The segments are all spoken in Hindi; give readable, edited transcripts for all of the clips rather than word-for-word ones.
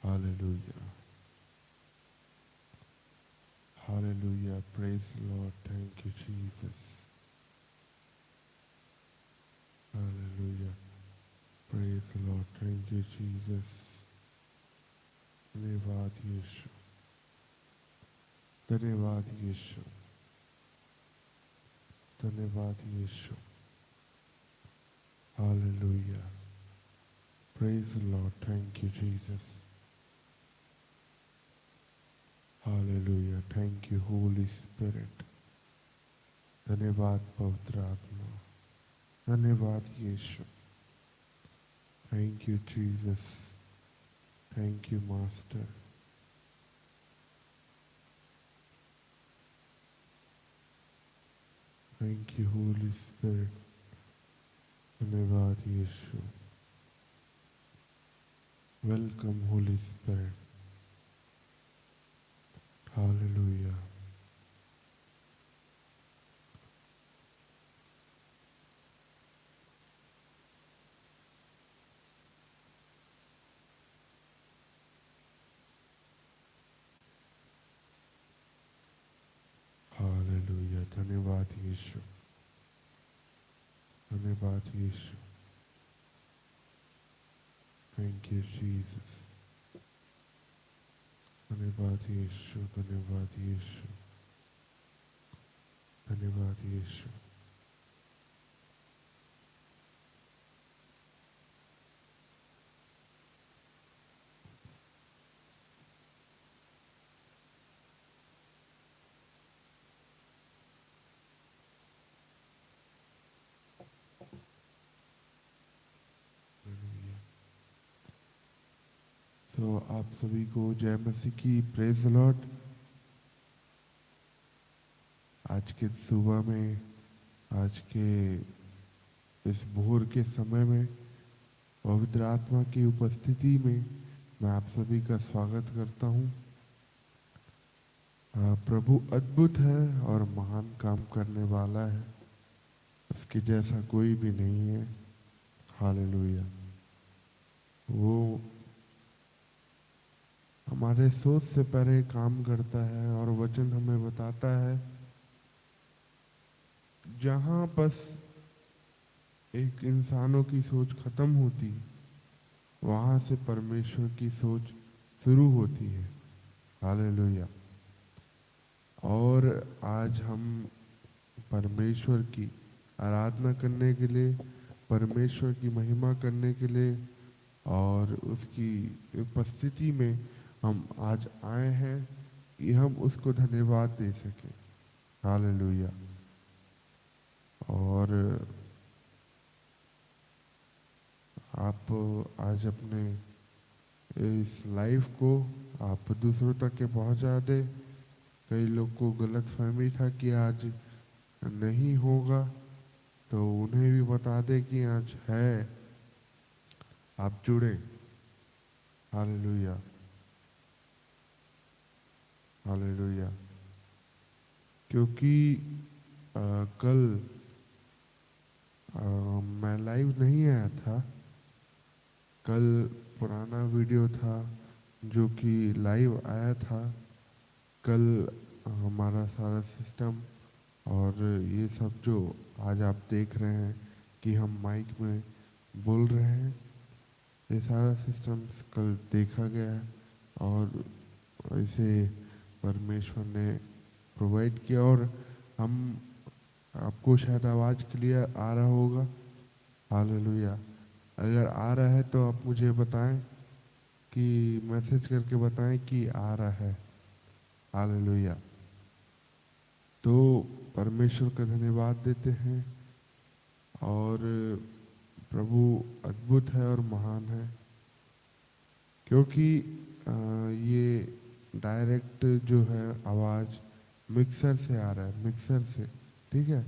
Hallelujah. Hallelujah. Praise the Lord. Thank you, Jesus. Hallelujah. Praise the Lord. Thank you, Jesus. धन्यवाद यीशु. धन्यवाद यीशु. धन्यवाद यीशु. Hallelujah. Praise the Lord. Thank you, Jesus. Hallelujah. Thank you, Holy Spirit. धन्यवाद पवित्र आत्मा. धन्यवाद यीशु. Thank you, Jesus. Thank you, Master. Thank you, Holy Spirit. धन्यवाद यीशु. Welcome, Holy Spirit. Hallelujah. Hallelujah. धन्यवाद यीशु. धन्यवाद यीशु. Thank you, Jesus. धन्यवाद यीशु. धन्यवाद यीशु. धन्यवाद यीशु. तो आप सभी को जय मसीह की. Praise the Lord. आज के सुबह में, आज के इस भोर के समय में पवित्र आत्मा की उपस्थिति में मैं आप सभी का स्वागत करता हूँ. प्रभु अद्भुत है और महान काम करने वाला है. उसके जैसा कोई भी नहीं है. हालेलुया. वो हमारे सोच से परे काम करता है और वचन हमें बताता है जहाँ बस एक इंसानों की सोच खत्म होती है, वहाँ से परमेश्वर की सोच शुरू होती है. हालेलुया. और आज हम परमेश्वर की आराधना करने के लिए, परमेश्वर की महिमा करने के लिए और उसकी उपस्थिति में हम आज आए हैं कि हम उसको धन्यवाद दे सकें. हालेलुया. और आप आज अपने इस लाइव को आप दूसरों तक के पहुंचा दे. कई लोग को गलत फहमी था कि आज नहीं होगा, तो उन्हें भी बता दे कि आज है. आप जुड़े. हालेलुया. हालेलुया. क्योंकि कल मैं लाइव नहीं आया था. कल पुराना वीडियो था जो कि लाइव आया था. कल हमारा सारा सिस्टम और ये सब जो आज आप देख रहे हैं कि हम माइक में बोल रहे हैं, ये सारा सिस्टम्स कल देखा गया है और इसे परमेश्वर ने प्रोवाइड किया. और हम आपको शायद आवाज़ क्लियर आ रहा होगा. हालेलुया. अगर आ रहा है तो आप मुझे बताएं, कि मैसेज करके बताएं कि आ रहा है. हालेलुया. तो परमेश्वर का धन्यवाद देते हैं. और प्रभु अद्भुत है और महान है, क्योंकि ये डायरेक्ट जो है आवाज़ मिक्सर से आ रहा है. मिक्सर से. ठीक है.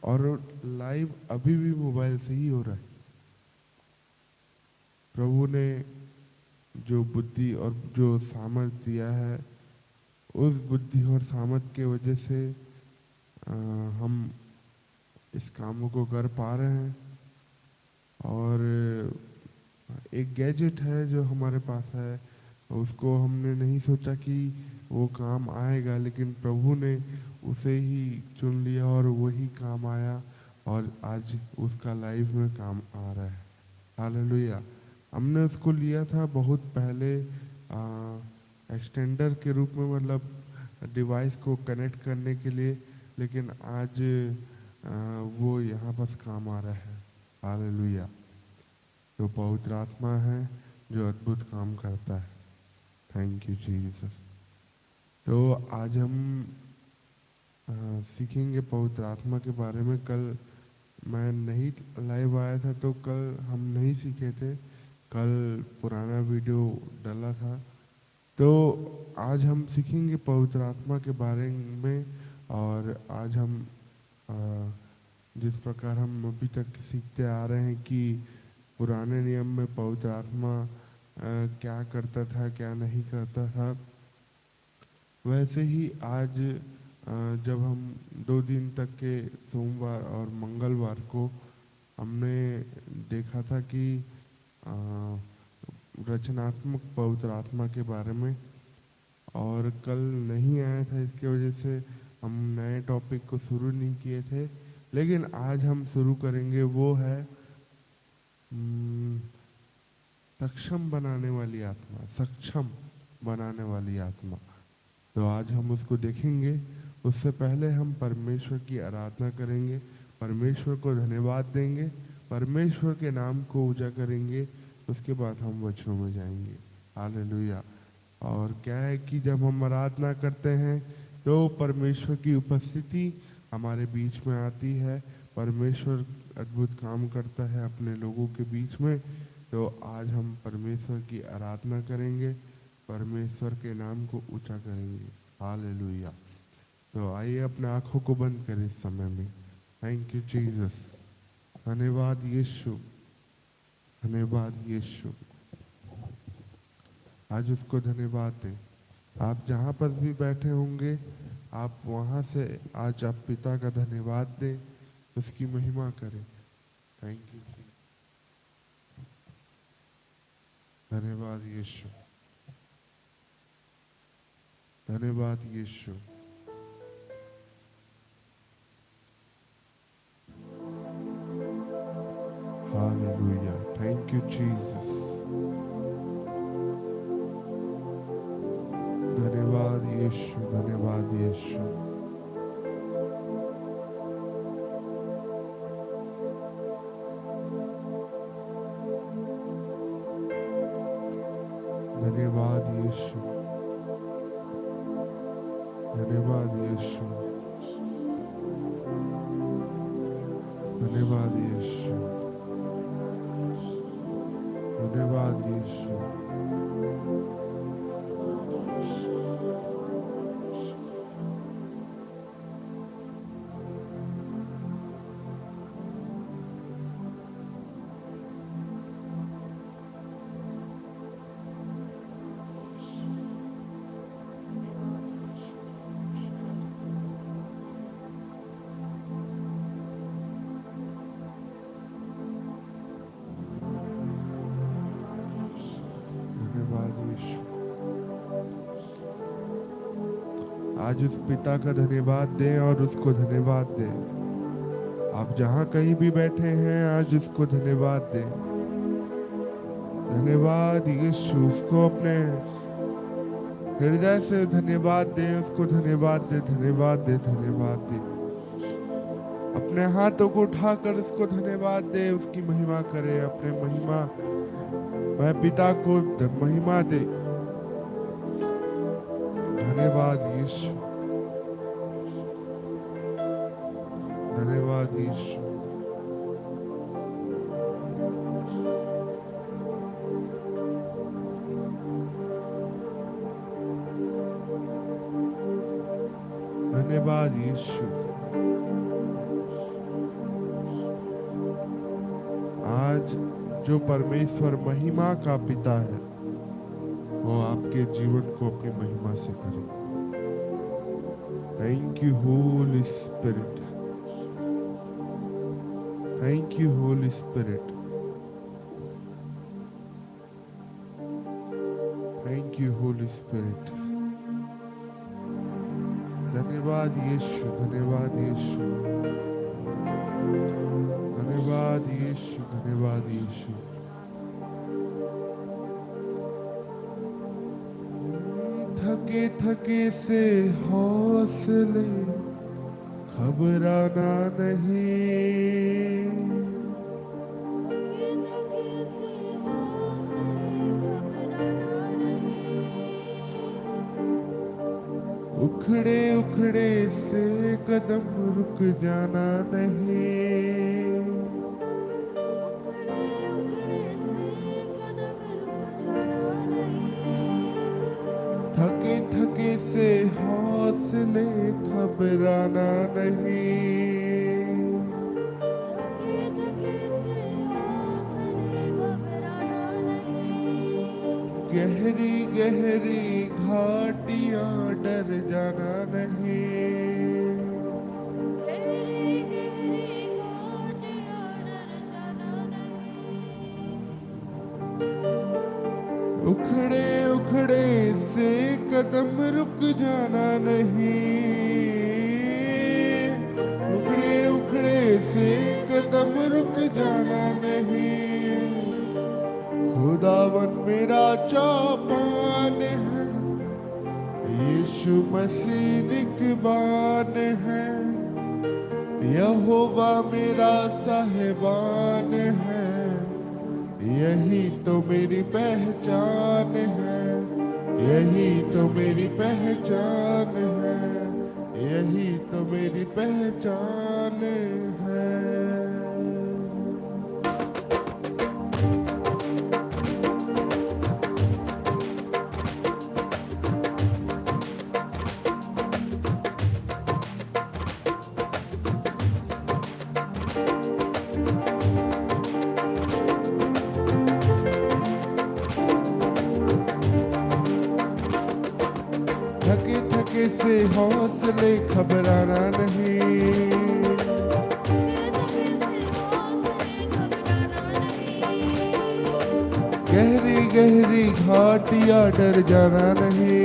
और लाइव अभी भी मोबाइल से ही हो रहा है. प्रभु ने जो बुद्धि और जो सामर्थ्य दिया है, उस बुद्धि और सामर्थ्य के वजह से हम इस कामों को कर पा रहे हैं. और एक गैजेट है जो हमारे पास है, उसको हमने नहीं सोचा कि वो काम आएगा, लेकिन प्रभु ने उसे ही चुन लिया और वही काम आया और आज उसका लाइफ में काम आ रहा है। हालेलुया। हमने उसको लिया था बहुत पहले एक्सटेंडर के रूप में, मतलब डिवाइस को कनेक्ट करने के लिए, लेकिन आज वो यहाँ बस काम आ रहा है। हालेलुया। तो पवित्र आत्मा है जो अद्भुत काम करता है। Thank you Jesus. तो आज हम सीखेंगे पवित्र आत्मा के बारे में। कल मैं नहीं लाइव आया था तो कल हम नहीं सीखे थे, कल पुराना वीडियो डाला था। तो आज हम सीखेंगे पवित्र आत्मा के बारे में। और आज हम जिस प्रकार हम अभी तक सीखते आ रहे हैं कि पुराने नियम में पवित्र आत्मा क्या करता था क्या नहीं करता था, वैसे ही आज जब हम 2 दिन तक के सोमवार और मंगलवार को हमने देखा था कि रचनात्मक पवित्र आत्मा के बारे में, और कल नहीं आया था इसकी वजह से हम नए टॉपिक को शुरू नहीं किए थे। लेकिन आज हम शुरू करेंगे, वो है सक्षम बनाने वाली आत्मा, सक्षम बनाने वाली आत्मा। तो आज हम उसको देखेंगे। उससे पहले हम परमेश्वर की आराधना करेंगे, परमेश्वर को धन्यवाद देंगे, परमेश्वर के नाम को ऊंचा करेंगे। उसके बाद हम वचनों में जाएंगे। हालेलुया। और क्या है कि जब हम आराधना करते हैं तो परमेश्वर की उपस्थिति हमारे बीच में आती है, परमेश्वर अद्भुत काम करता है अपने लोगों के बीच में। तो आज हम परमेश्वर की आराधना करेंगे, परमेश्वर के नाम को ऊंचा करेंगे। हालेलुया। तो आइए अपने आंखों को बंद करें इस समय में। Thank you Jesus. धन्यवाद यीशु, धन्यवाद यीशु। आज उसको धन्यवाद दें। आप जहाँ पर भी बैठे होंगे, आप वहाँ से आज आप पिता का धन्यवाद दें, उसकी महिमा करें। Thank you. धन्यवाद यीशु, धन्यवाद यीशु। हालेलुया। Thank you Jesus. धन्यवाद यीशु, धन्यवाद यीशु। धन्यवाद यीशु, धन्यवाद यीशु, धन्यवाद यीशु, धन्यवाद यीशु। आज उस पिता का धन्यवाद दें और उसको धन्यवाद दें। आप जहाँ कहीं भी बैठे हैं, आज उसको धन्यवाद दें। धन्यवाद यीशु। उसको अपने हृदय से धन्यवाद दें, उसको धन्यवाद दे, धन्यवाद दे, धन्यवाद दे। अपने हाथों को उठाकर उसको धन्यवाद दे, उसकी महिमा करे। अपने महिमा मैं पिता को महिमा दे। धन्यवाद यीशु, धन्यवाद यीशु। धन्यवाद यीशु। आज जो परमेश्वर महिमा का पिता है, वो आपके जीवन को अपनी महिमा से करे। Thank you Holi spirit, thank you Holi spirit, thank thank you Holi spirit. धन्यवाद यीशु, धन्यवाद यीशु, धन्यवाद यीशु, धन्यवाद यीशु। थके थके से हौसले घबराना नहीं, उखड़े उखड़े से कदम रुक जाना नहीं, थके थके से हौसले घबराना नहीं, गहरी गहरी घाटियां डर जाना नहीं, उखड़े उखड़े से कदम रुक जाना नहीं, उखड़े उखड़े से कदम रुक जाना नहीं। खुदावन मेरा चौपान है, यीशु मसीह निगहबान है, यहोवा मेरा साहिबान है, यही तो मेरी पहचान है, यही तो मेरी पहचान है, यही तो मेरी पहचान है। थके थके से हौसले घबराना नहीं, गहरी गहरी घाटियां डर जाना नहीं,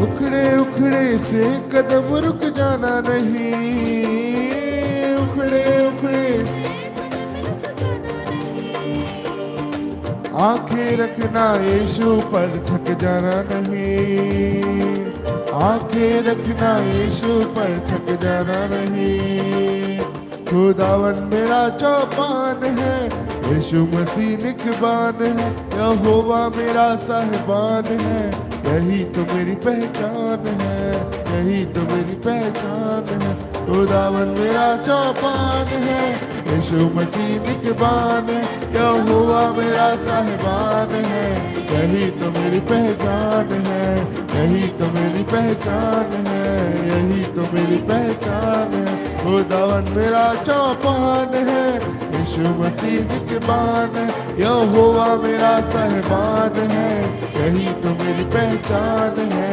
उखड़े उखड़े से कदम रुक जाना नहीं, उखड़े उखड़े आंखें रखना यीशु पर, थक जाना नहीं, आंखें रखना यीशु पर, थक जाना नहीं। खुदावन मेरा चौपान है, यीशु मसीह निगहबान है, यहोवा मेरा साहिबान है, यही तो मेरी पहचान है, यही तो मेरी पहचान है। खुदावन मेरा चौपान है, यीशु मसीह निगहबान है, यहोवा मेरा साहिबान है, यही तो मेरी पहचान है, यही तो मेरी पहचान है, यही तो मेरी पहचान है। खुदावन मेरा चौपान है, यीशु मसीह निगहबान है, यहोवा मेरा साहिबान है, यही तो मेरी पहचान है,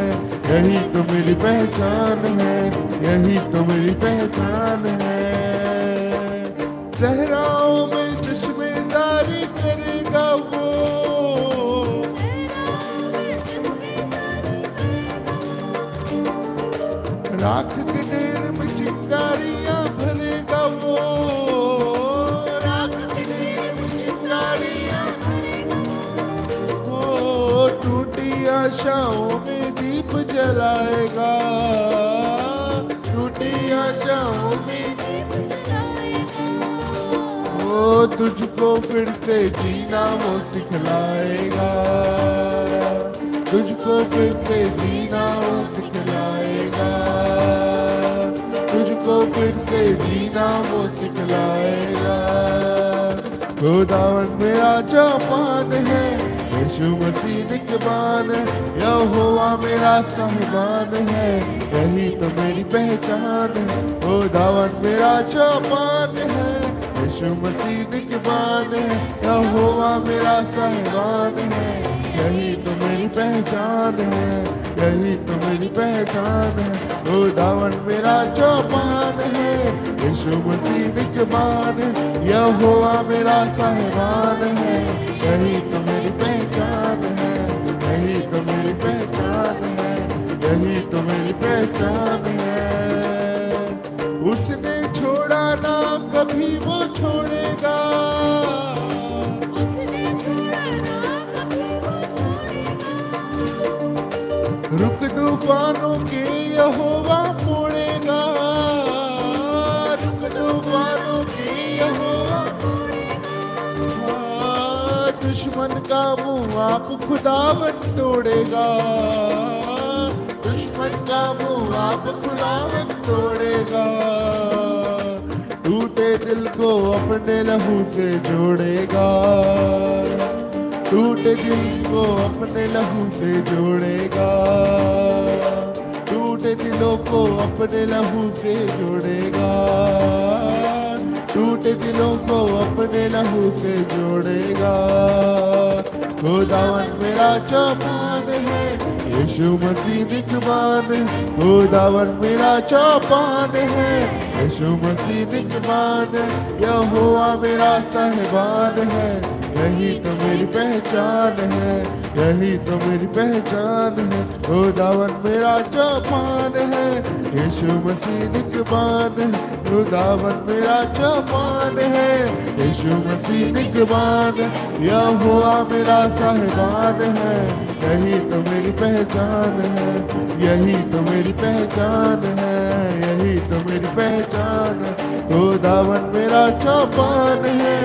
यही तो मेरी पहचान है, यही तो मेरी पहचान है। सहराओं में चश्मेदारी करेगा वो, राख के ढेर में चिंगारियां भरेगा वो, राख के ढेर में चिंगारियां वो, टूटी आशाओं में दीप जलाएगा, टूटी आशाओं में वो, तुझको फिर से जीना वो सिखलाएगा, तुझको फिर से जीना वो सिखलाएगा, तुझको फिर से जीना वो सिखलाएगा। खुदावन मेरा चौपान है, यीशु मसीह निगहबान है, यहोवा मेरा साहिबान है, यही तो मेरी पहचान है। खुदावन मेरा चौपान है, यीशु मसीह निगहबान है, यहोवा मेरा साहिबान है, यही तो मेरी मेरी पहचान है, यही तो मेरी पहचान है। खुदावन मेरा चौपान है, यीशु मसीह निगहबान है, यहोवा मेरा साहिबान है, यही तो मेरी पहचान है, यही तो मेरी पहचान है, यही तो मेरी पहचान है। उसने छोड़ा ना कभी वो छोड़ेगा, उसने छोड़ा ना कभी वो छोड़ेगा। रुक तूफानों के यहोवा मोड़ेगा, रुक तूफानों के यहोवा मोड़ेगा। दुश्मन का मुंह आप खुदावन तोड़ेगा, दुश्मन का मुंह आप खुदावन तोड़ेगा। टूटे दिल को अपने लहू से जोड़ेगा, टूटे दिल को अपने लहू से जोड़ेगा, टूटे दिलों को अपने लहू से जोड़ेगा, टूटे दिलों को अपने लहू से जोड़ेगा। खुदावन मेरा चौपान है, यीशु मसीह निगहबान है। खुदावन मेरा चौपान है, यीशु मसीह निगहबान है, यहोवा मेरा साहिबान है, यही तो मेरी पहचान है, यही तो मेरी पहचान है। खुदावन मेरा चौपान है, यीशु मसीह निगहबान है। खुदावन मेरा चौपान है, यीशु मसीह निगहबान है, यहोवा मेरा साहिबान है, यही तो मेरी पहचान है, यही तो मेरी पहचान है, यही तो मेरी पहचान है। खुदावन मेरा चौपान है,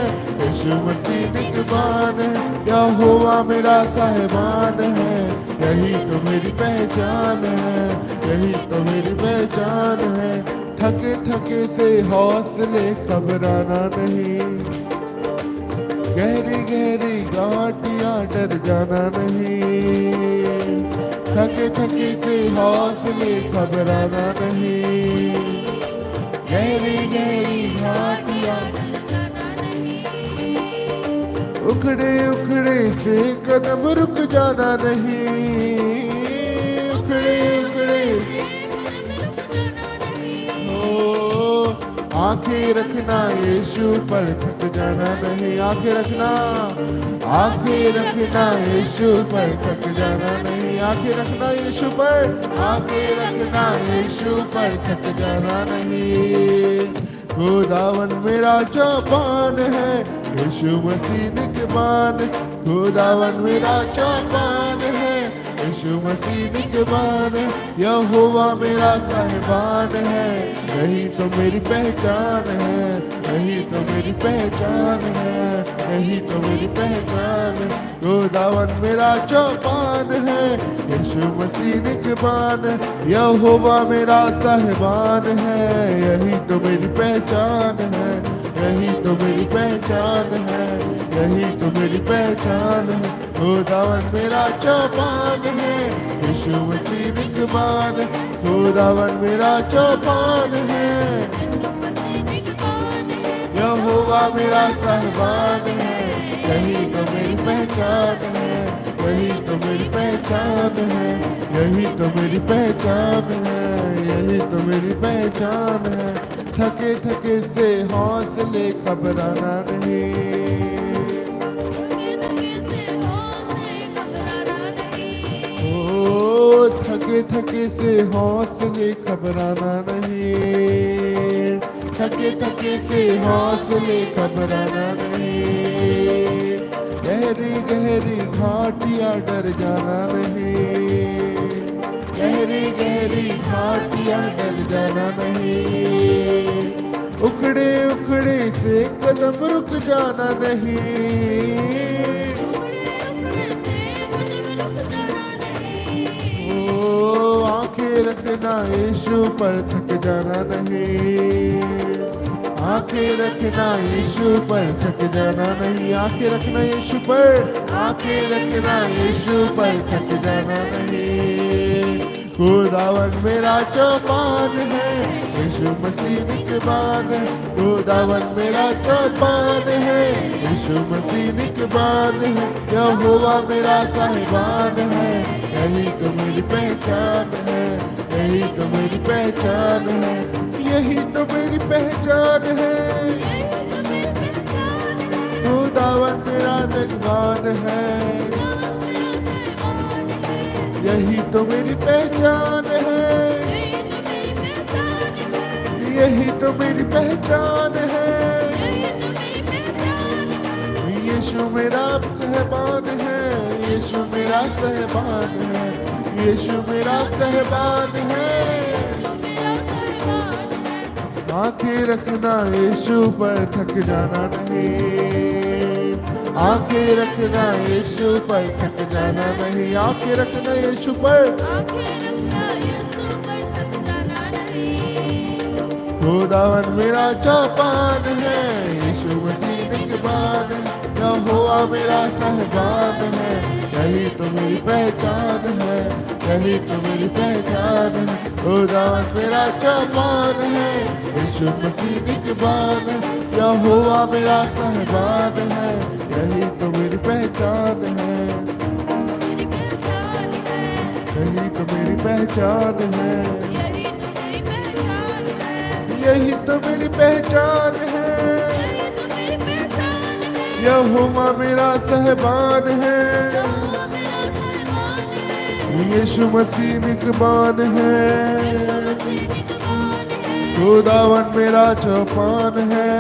यीशु मसीह निगहबान है, यहोवा मेरा साहिबान है, यही तो मेरी पहचान है, यही तो मेरी पहचान है। थके थके से हौसले घबराना नहीं, गहरी गहरी घाटियां डर जाना नहीं, थके थके से हौसले घबराना नहीं, गहरी गहरी घाटियां उखड़े उखड़े से कदम रुक जाना नहीं, उखड़े उखड़े आंखें रखना यीशु पर थक जाना नहीं, आंखें रखना, आंखें रखना यीशु पर थक जाना नहीं, आंखें रखना यीशु पर, आंखें रखना यीशु पर थक जाना नहीं। खुदावन मेरा चौपान है, यीशु मसीह निगहबान। खुदावन मेरा चौपान है, यीशु मसीह निगहबान, यहोवा मेरा साहिबान है, यही तो मेरी पहचान है, यही तो मेरी पहचान है, यही तो मेरी पहचान है। खुदावन मेरा चौपान है, यीशु मसीह निगहबान, यहोवा मेरा साहिबान है, यही तो मेरी पहचान है, यही तो मेरी पहचान है, यही तो मेरी पहचान है। खुदावन मेरा चौपान है, यीशु मसीह निगहबान। खुदावन मेरा चौपान है, यहोवा मेरा साहिबान है, यही तो मेरी पहचान है, यही तो मेरी पहचान है, यही तो मेरी पहचान है, यही तो मेरी पहचान है। थके थके से हौसले घबराना नहीं, थके थके से हौसले घबराना नहीं, थके थके से हौसले घबराना नहीं, गहरी गहरी घाटियां डर जाना नहीं, गहरी गहरी घाटियां डर जाना नहीं, उखड़े उखड़े से कदम रुक जाना नहीं, आंखें रखना यीशु पर थक जाना नहीं, आंखें रखना यीशु पर थक जाना नहीं, आंखें रखना यीशु पर, आंखें रखना यीशु पर थक जाना नहीं। खुदावन मेरा चौपान है, यीशु मसीह निकबान है, खुदावन मेरा चौपान है। यीशु मसीह निकबान है, यहोवा मेरा साहिबान है। यही तो मेरी पहचान है, यही तो मेरी पहचान है, यही तो मेरी पहचान है। खुदावन मेरा निगहबान है, यही तो मेरी पहचान है, यही तो मेरी पहचान है। यीशु मेरा सहबान है, यीशु मेरा सहबान है, यीशु मेरा सहबान है। आंखें रखना यीशु पर, थक जाना नहीं। आंखें रखना यीशु पर, थक जाना नहीं। आंखें रखना यीशु पर, खुदावन मेरा चौपान है। यीशु मसीह निगहबान है, यहोवा मेरा साहिबान है। यही तो मेरी पहचान है, यही तो मेरी पहचान है। खुदावन मेरा चौपान है, यीशु मसीह निगहबान है, यहोवा मेरा साहिबान है। यही तो मेरी पहचान है, यही तो मेरी पहचान है, यही तो मेरी पहचान है। यहोवा मेरा साहिबान है, यीशु मसीह निगहबान है। खुदावन मेरा चौपान है,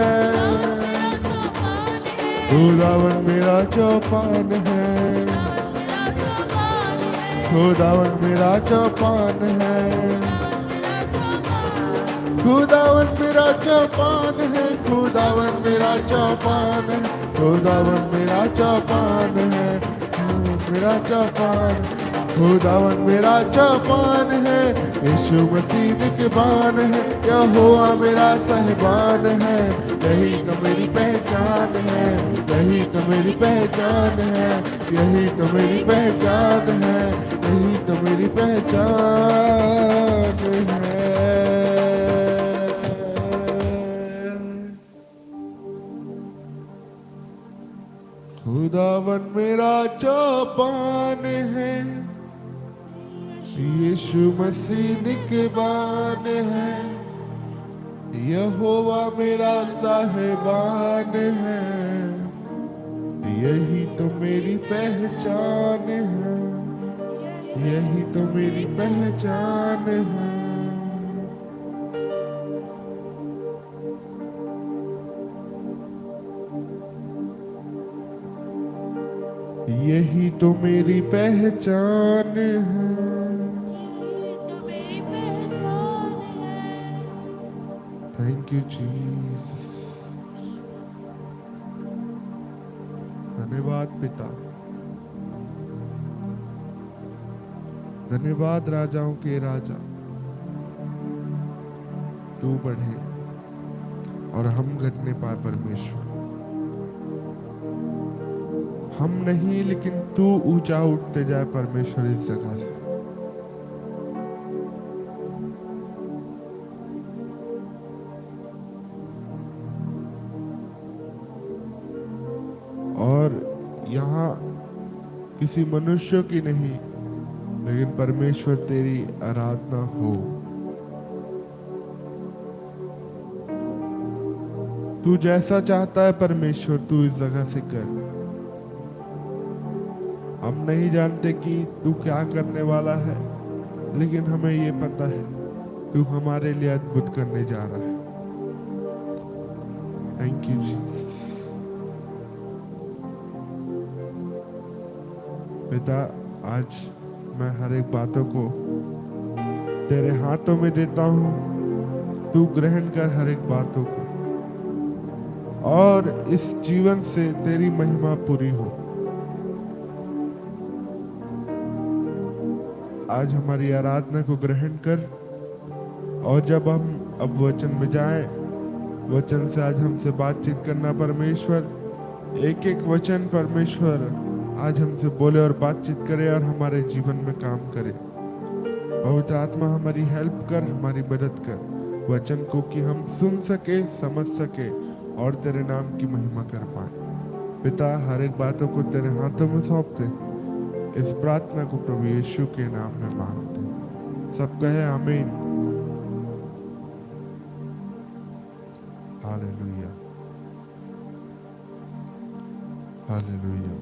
खुदावन मेरा चौपान है, खुदावन मेरा चौपान है, खुदावन मेरा चौपान है, खुदावन मेरा चौपान है, खुदावन मेरा चौपान है, मेरा चौपान, खुदावन मेरा चौपान है। यीशु मसीह निगहबान है, यहोवा मेरा साहिबान है। यही तो मेरी पहचान है, यही तो मेरी पहचान है, यही तो मेरी पहचान है, यही तो मेरी पहचान है। खुदावन मेरा चौपान है, यीशु मसीह निगहबान है, यहोवा मेरा साहिबान है। यही तो मेरी पहचान है, यही तो मेरी पहचान है। यही तो मेरी पहचान है। Thank you Jesus. धन्यवाद पिता, धन्यवाद राजाओं के राजा। तू बढ़े और हम घटने पाए परमेश्वर। हम नहीं लेकिन तू ऊंचा उठते जाए परमेश्वर इस जगह से। और यहाँ किसी मनुष्य की नहीं लेकिन परमेश्वर तेरी आराधना हो। तू जैसा चाहता है परमेश्वर तू इस जगह से कर। हम नहीं जानते कि तू क्या करने वाला है, लेकिन हमें ये पता है तू हमारे लिए अद्भुत करने जा रहा है। Thank you Jesus. पिता, आज मैं हर एक बातों को तेरे हाथों में देता हूँ। तू ग्रहण कर हर एक बातों को, और इस जीवन से तेरी महिमा पूरी हो। आज हमारी आराधना को ग्रहण कर, और जब हम अब वचन में जाएं, वचन से आज हमसे बातचीत करना परमेश्वर। एक एक वचन परमेश्वर आज हमसे बोले और बातचीत करे और हमारे जीवन में काम करे। पवित्र आत्मा हमारी हेल्प कर, हमारी मदद कर। वचन को कि हम सुन सके, समझ सके और तेरे नाम की महिमा कर पाए। पिता, हर एक बातों को तेरे हाथों में सौंपते इस प्रार्थना को प्रभु यीशु के नाम में मांगते। सब कहे आमीन। Hallelujah, hallelujah,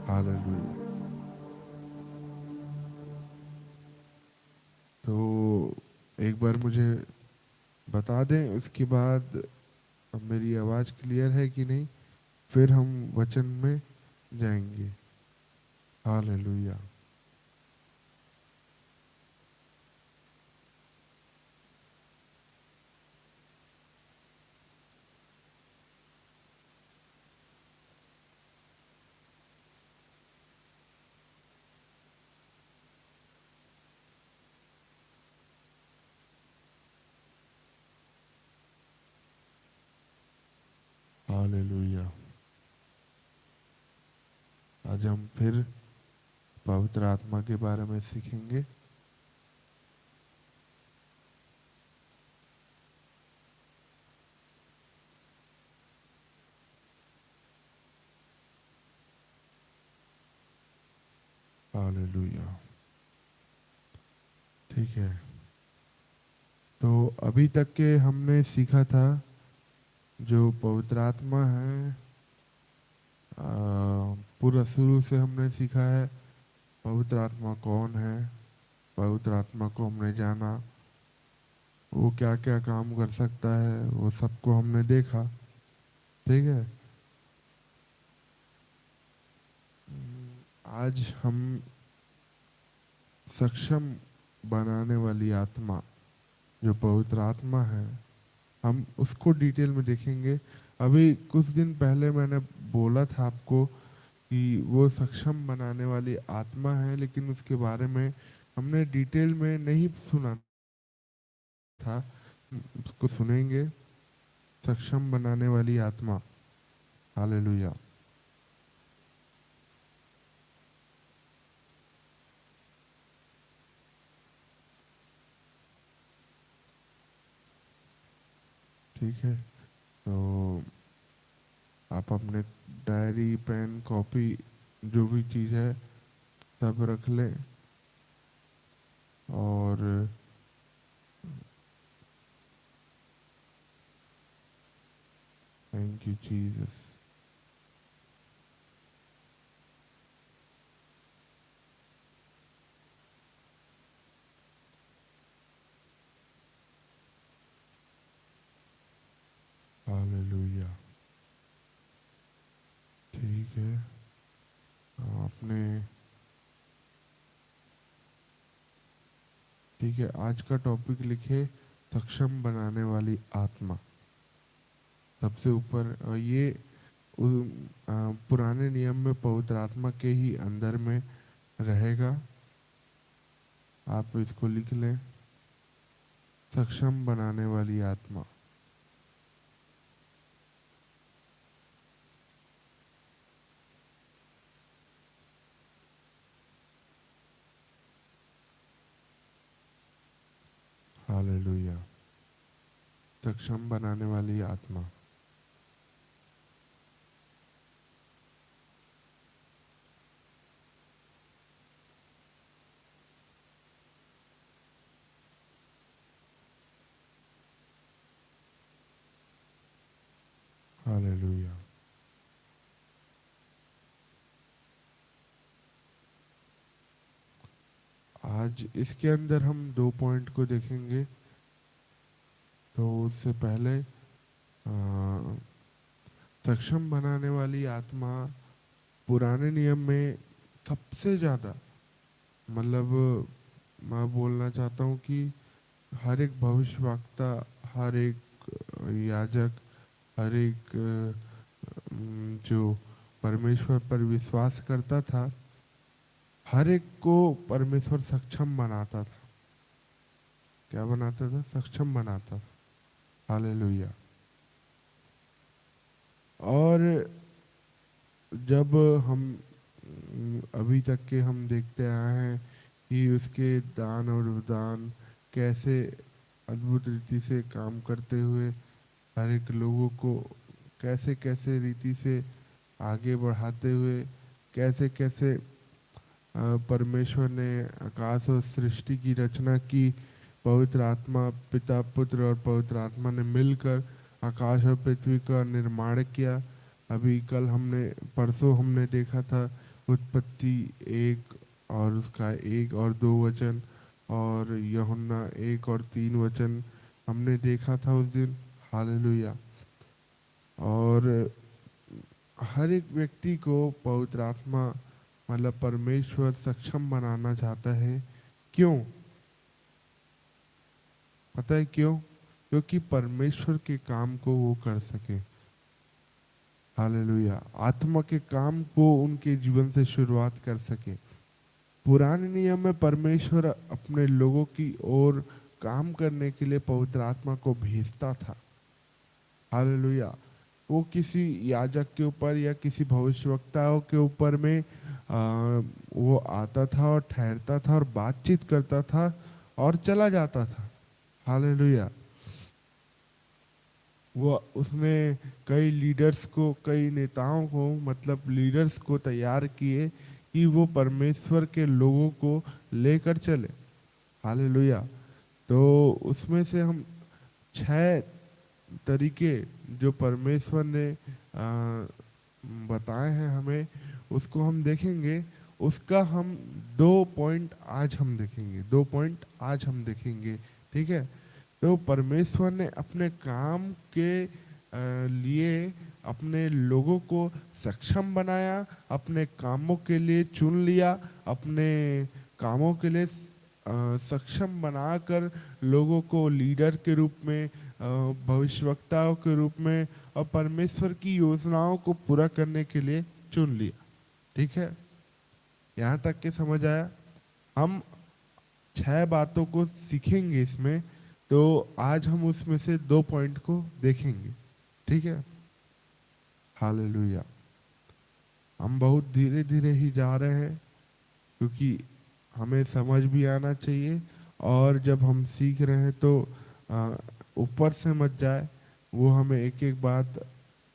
hallelujah. तो एक बार मुझे बता दें, उसके बाद अब मेरी आवाज़ क्लियर है कि नहीं, फिर हम वचन में जाएंगे। हालेलुया। हालेलुया। आज हम फिर पवित्र आत्मा के बारे में सीखेंगे। हालेलुया। ठीक है, तो अभी तक के हमने सीखा था जो पवित्र आत्मा है, पूरा शुरू से हमने सीखा है पवित्र आत्मा कौन है। पवित्र आत्मा को हमने जाना, वो क्या क्या काम कर सकता है, वो सबको हमने देखा। ठीक है, आज हम सक्षम बनाने वाली आत्मा जो पवित्र आत्मा है, हम उसको डिटेल में देखेंगे। अभी कुछ दिन पहले मैंने बोला था आपको कि वो सक्षम बनाने वाली आत्मा है, लेकिन उसके बारे में हमने डिटेल में नहीं सुना था। उसको सुनेंगे, सक्षम बनाने वाली आत्मा। हालेलुया। ठीक है, तो आप अपने डायरी, पेन, कॉपी, जो भी चीज़ है सब रख लें। और थैंक यू जीसस। हालेलुया। ठीक है, आपने, ठीक है, आज का टॉपिक लिखे सक्षम बनाने वाली आत्मा। सबसे ऊपर ये पुराने नियम में पवित्र आत्मा के ही अंदर में रहेगा। आप इसको लिख लें, सक्षम बनाने वाली आत्मा। हालेलुया, सक्षम बनाने वाली आत्मा। हालेलुया। आज इसके अंदर हम दो पॉइंट को देखेंगे। तो उससे पहले सक्षम बनाने वाली आत्मा पुराने नियम में सबसे ज़्यादा, मतलब मैं बोलना चाहता हूँ कि हर एक भविष्यवक्ता, हर एक याजक, हर एक जो परमेश्वर पर विश्वास करता था, हर एक को परमेश्वर सक्षम बनाता था। क्या बनाता था? सक्षम बनाता था। हालेलुया। और जब हम अभी तक के हम देखते आए हैं कि उसके दान और विधान कैसे अद्भुत रीति से काम करते हुए हर एक लोगों को कैसे कैसे रीति से आगे बढ़ाते हुए कैसे कैसे परमेश्वर ने आकाश और सृष्टि की रचना की। पवित्र आत्मा, पिता, पुत्र और पवित्र आत्मा ने मिलकर आकाश और पृथ्वी का निर्माण किया। अभी कल हमने परसों हमने देखा था उत्पत्ति 1 और उसका 1 और 2 वचन, और यूहन्ना 1 और 3 वचन हमने देखा था उस दिन। हालेलुया। और हर एक व्यक्ति को पवित्र आत्मा मतलब परमेश्वर सक्षम बनाना चाहता है। क्यों? पता है क्यों? क्योंकि परमेश्वर के काम को वो कर सके। हालेलुया। आत्मा के काम को उनके जीवन से शुरुआत कर सके। पुराने नियम में परमेश्वर अपने लोगों की ओर काम करने के लिए पवित्र आत्मा को भेजता था। हालेलुया। वो किसी याजक के ऊपर या किसी भविष्यवक्ताओं के ऊपर में वो आता था और ठहरता था और बातचीत करता था और चला जाता था। हालेलुया। वो उसने कई लीडर्स को, कई नेताओं को, मतलब लीडर्स को तैयार किए कि वो परमेश्वर के लोगों को लेकर चले। हालेलुया। तो उसमें से हम 6 तरीके जो परमेश्वर ने बताए हैं हमें, उसको हम देखेंगे। उसका हम 2 पॉइंट आज हम देखेंगे, 2 पॉइंट आज हम देखेंगे। ठीक है। तो परमेश्वर ने अपने काम के लिए अपने लोगों को सक्षम बनाया, अपने कामों के लिए चुन लिया, अपने कामों के लिए सक्षम बनाकर लोगों को लीडर के रूप में, भविष्यवक्ताओं के रूप में और परमेश्वर की योजनाओं को पूरा करने के लिए चुन लिया। ठीक है। यहाँ तक के समझ आया? हम 6 बातों को सीखेंगे इसमें, तो आज हम उसमें से 2 पॉइंट को देखेंगे। ठीक है। हालेलुया। हम बहुत धीरे धीरे ही जा रहे हैं क्योंकि हमें समझ भी आना चाहिए, और जब हम सीख रहे हैं तो ऊपर से मत जाए। वो हमें एक एक बात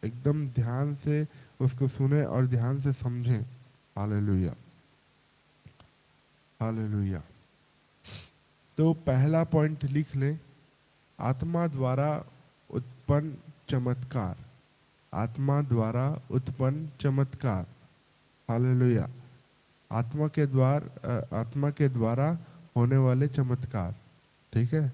एकदम ध्यान से उसको सुने और ध्यान से समझें। हालेलुया। हालेलुया। तो पहला पॉइंट लिख लें, आत्मा द्वारा उत्पन्न चमत्कार। आत्मा द्वारा उत्पन्न चमत्कार। हालेलुया। आत्मा के द्वारा होने वाले चमत्कार। ठीक है।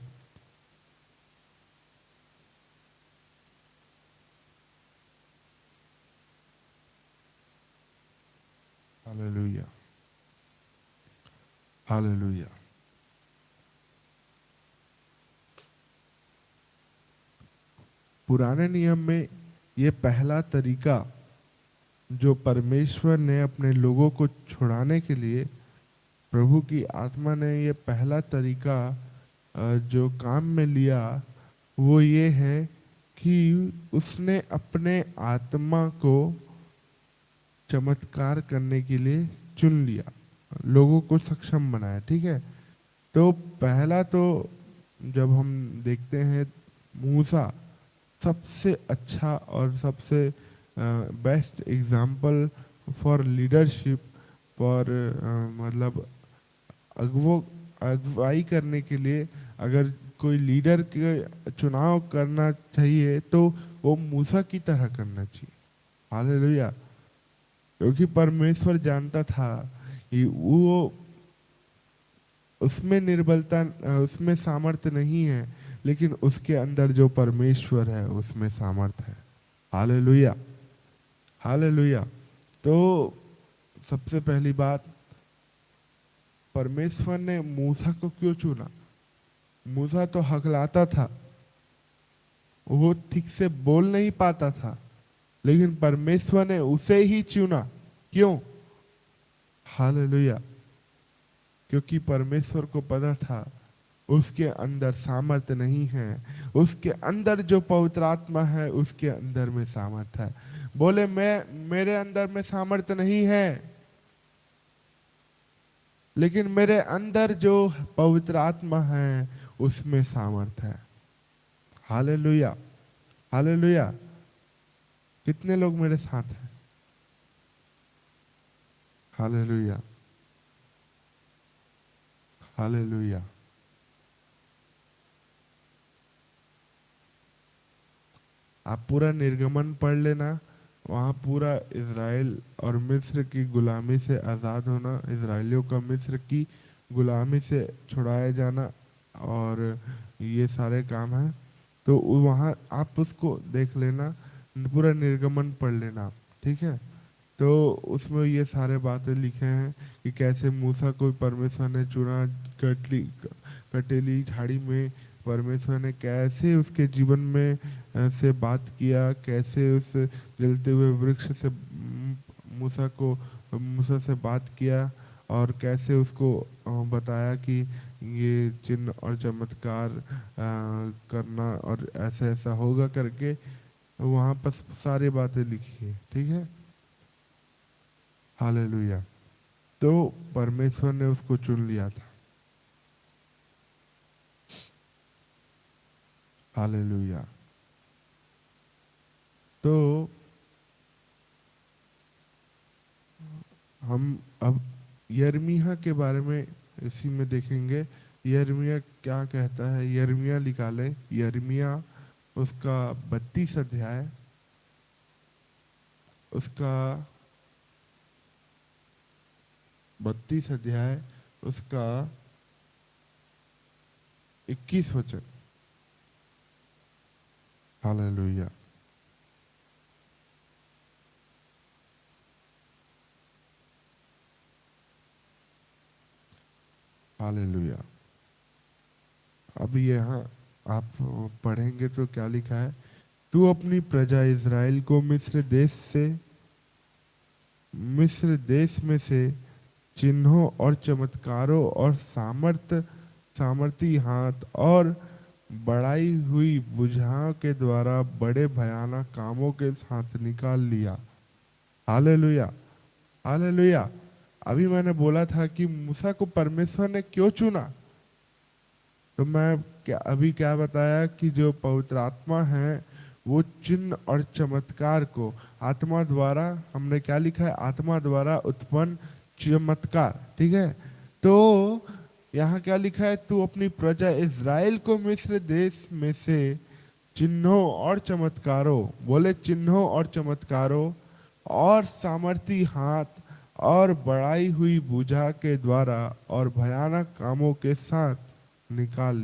हालेलुया। हालेलुया। पुराने नियम में ये पहला तरीका जो परमेश्वर ने अपने लोगों को छुड़ाने के लिए, प्रभु की आत्मा ने ये पहला तरीका जो काम में लिया, वो ये है कि उसने अपने आत्मा को चमत्कार करने के लिए चुन लिया, लोगों को सक्षम बनाया। ठीक है। तो पहला तो जब हम देखते हैं, मूसा सबसे अच्छा और सबसे best example for leadership, for मतलब अगुवाई करने के लिए अगर कोई लीडर के चुनाव करना चाहिए तो वो मूसा की तरह करना चाहिए। हालेलुया। क्योंकि परमेश्वर जानता था कि वो उसमें निर्बलता, उसमें सामर्थ्य नहीं है, लेकिन उसके अंदर जो परमेश्वर है उसमें सामर्थ्य है। हालेलुया। हालेलुया। तो सबसे पहली बात, परमेश्वर ने मूसा को क्यों चुना? मूसा तो हकलाता था, वो ठीक से बोल नहीं पाता था, लेकिन परमेश्वर ने उसे ही चुना। क्यों? हालेलुया। क्योंकि परमेश्वर को पता था उसके अंदर सामर्थ्य नहीं है, उसके अंदर जो पवित्र आत्मा है उसके अंदर में सामर्थ्य है। बोले मेरे अंदर में सामर्थ्य नहीं है, लेकिन मेरे अंदर जो पवित्र आत्मा है उसमें सामर्थ है। Hallelujah, hallelujah. कितने लोग मेरे साथ हैं? Hallelujah, hallelujah. आप पूरा निर्गमन पढ़ लेना, वहाँ पूरा इज़राइल और मिस्र की गुलामी से आज़ाद होना, इज़राइलियों का मिस्र की गुलामी से छुड़ाया जाना, और ये सारे काम हैं। तो वहाँ आप उसको देख लेना, पूरा निर्गमन पढ़ लेना, ठीक है। तो उसमें ये सारे बातें लिखे हैं कि कैसे मूसा को परमेश्वर ने चुना, कटली कटेली झाड़ी में परमेश्वर ने कैसे उसके जीवन में से बात किया, कैसे उस जलते हुए वृक्ष से मूसा से बात किया, और कैसे उसको बताया कि ये चिन्ह और चमत्कार करना और ऐसा ऐसा होगा करके, वहाँ पर सारी बातें लिखी है, ठीक है। हालेलुया। तो परमेश्वर ने उसको चुन लिया था। हालेलुया। तो हम अब यिर्मयाह के बारे में इसी में देखेंगे। यिर्मयाह क्या कहता है? यिर्मयाह निकाले, यिर्मयाह उसका 32 अध्याय, उसका 32 अध्याय, उसका 21 वचन। हालेलुया। हालेलुया। अब यहाँ आप पढ़ेंगे तो क्या लिखा है? तू अपनी प्रजा इज़राइल को मिस्र देश में से चिन्हों और चमत्कारों और सामर्थी हाथ और बढ़ाई हुई भुजाओं के द्वारा बड़े भयानक कामों के साथ निकाल लिया। Hallelujah, hallelujah. अभी मैंने बोला था कि मूसा को परमेश्वर ने क्यों चुना, तो मैं अभी क्या बताया कि जो पवित्र आत्मा है वो चिन्ह और चमत्कार को आत्मा द्वारा, हमने क्या लिखा है? आत्मा द्वारा उत्पन्न चमत्कार, ठीक है। तो यहाँ क्या लिखा है? तू अपनी प्रजा इज़राइल को मिस्र देश में से चिन्हों और चमत्कारों, बोले चिन्हों और चमत्कारों और सामर्थी हाथ और बढ़ाई हुई भुजा के द्वारा और भयानक कामों के साथ निकाल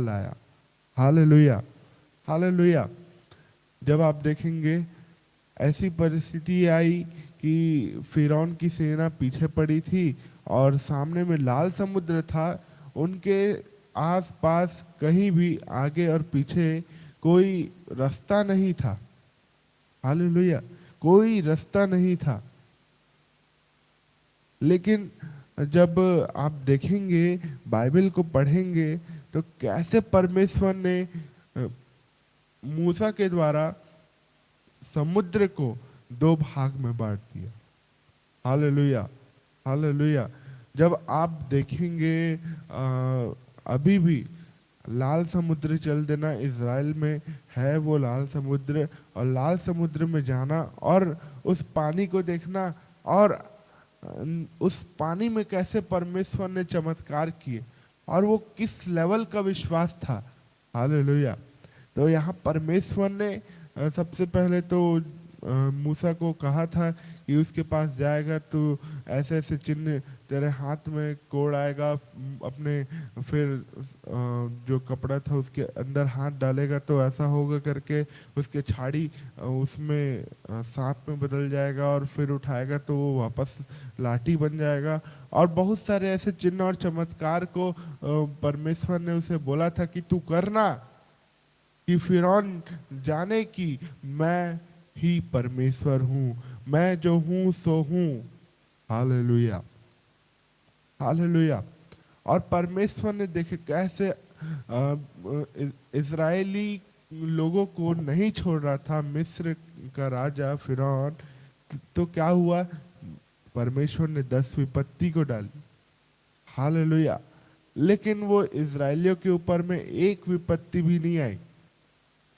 लाया। Hallelujah, hallelujah. जब आप देखेंगे ऐसी परिस्थिति आई कि फिरौन की सेना पीछे पड़ी थी और सामने में लाल समुद्र था, उनके आसपास कहीं भी आगे और पीछे कोई रास्ता नहीं था। हालेलुया, कोई रास्ता नहीं था। लेकिन जब आप देखेंगे, बाइबल को पढ़ेंगे, तो कैसे परमेश्वर ने मूसा के द्वारा समुद्र को दो भाग में बांट दिया। Hallelujah, hallelujah. जब आप देखेंगे अभी भी लाल समुद्र चल देना इज़राइल में है, वो लाल समुद्र, और लाल समुद्र में जाना और उस पानी को देखना, और उस पानी में कैसे परमेश्वर ने चमत्कार किए, और वो किस लेवल का विश्वास था। हालेलुया। तो यहाँ परमेश्वर ने सबसे पहले तो मूसा को कहा था कि उसके पास जाएगा तो ऐसे ऐसे चिन्ह तेरे हाथ में कोड़ आएगा, अपने फिर जो कपड़ा था उसके अंदर हाथ डालेगा तो ऐसा होगा करके, उसके छाड़ी उसमें सांप में बदल जाएगा, और फिर उठाएगा तो वो वापस लाठी बन जाएगा। और बहुत सारे ऐसे चिन्ह और चमत्कार को परमेश्वर ने उसे बोला था कि तू करना, कि फिरौन जाने कि मैं ही परमेश्वर हूँ, मैं जो हूँ सो हूँ। Hallelujah, hallelujah. और परमेश्वर ने देखे कैसे इजरायली लोगों को नहीं छोड़ रहा था मिस्र का राजा फिरौन। तो क्या हुआ? परमेश्वर ने 10 विपत्ति को डाली। हालेलुया। लेकिन वो इजरायलियों के ऊपर में एक विपत्ति भी नहीं आई।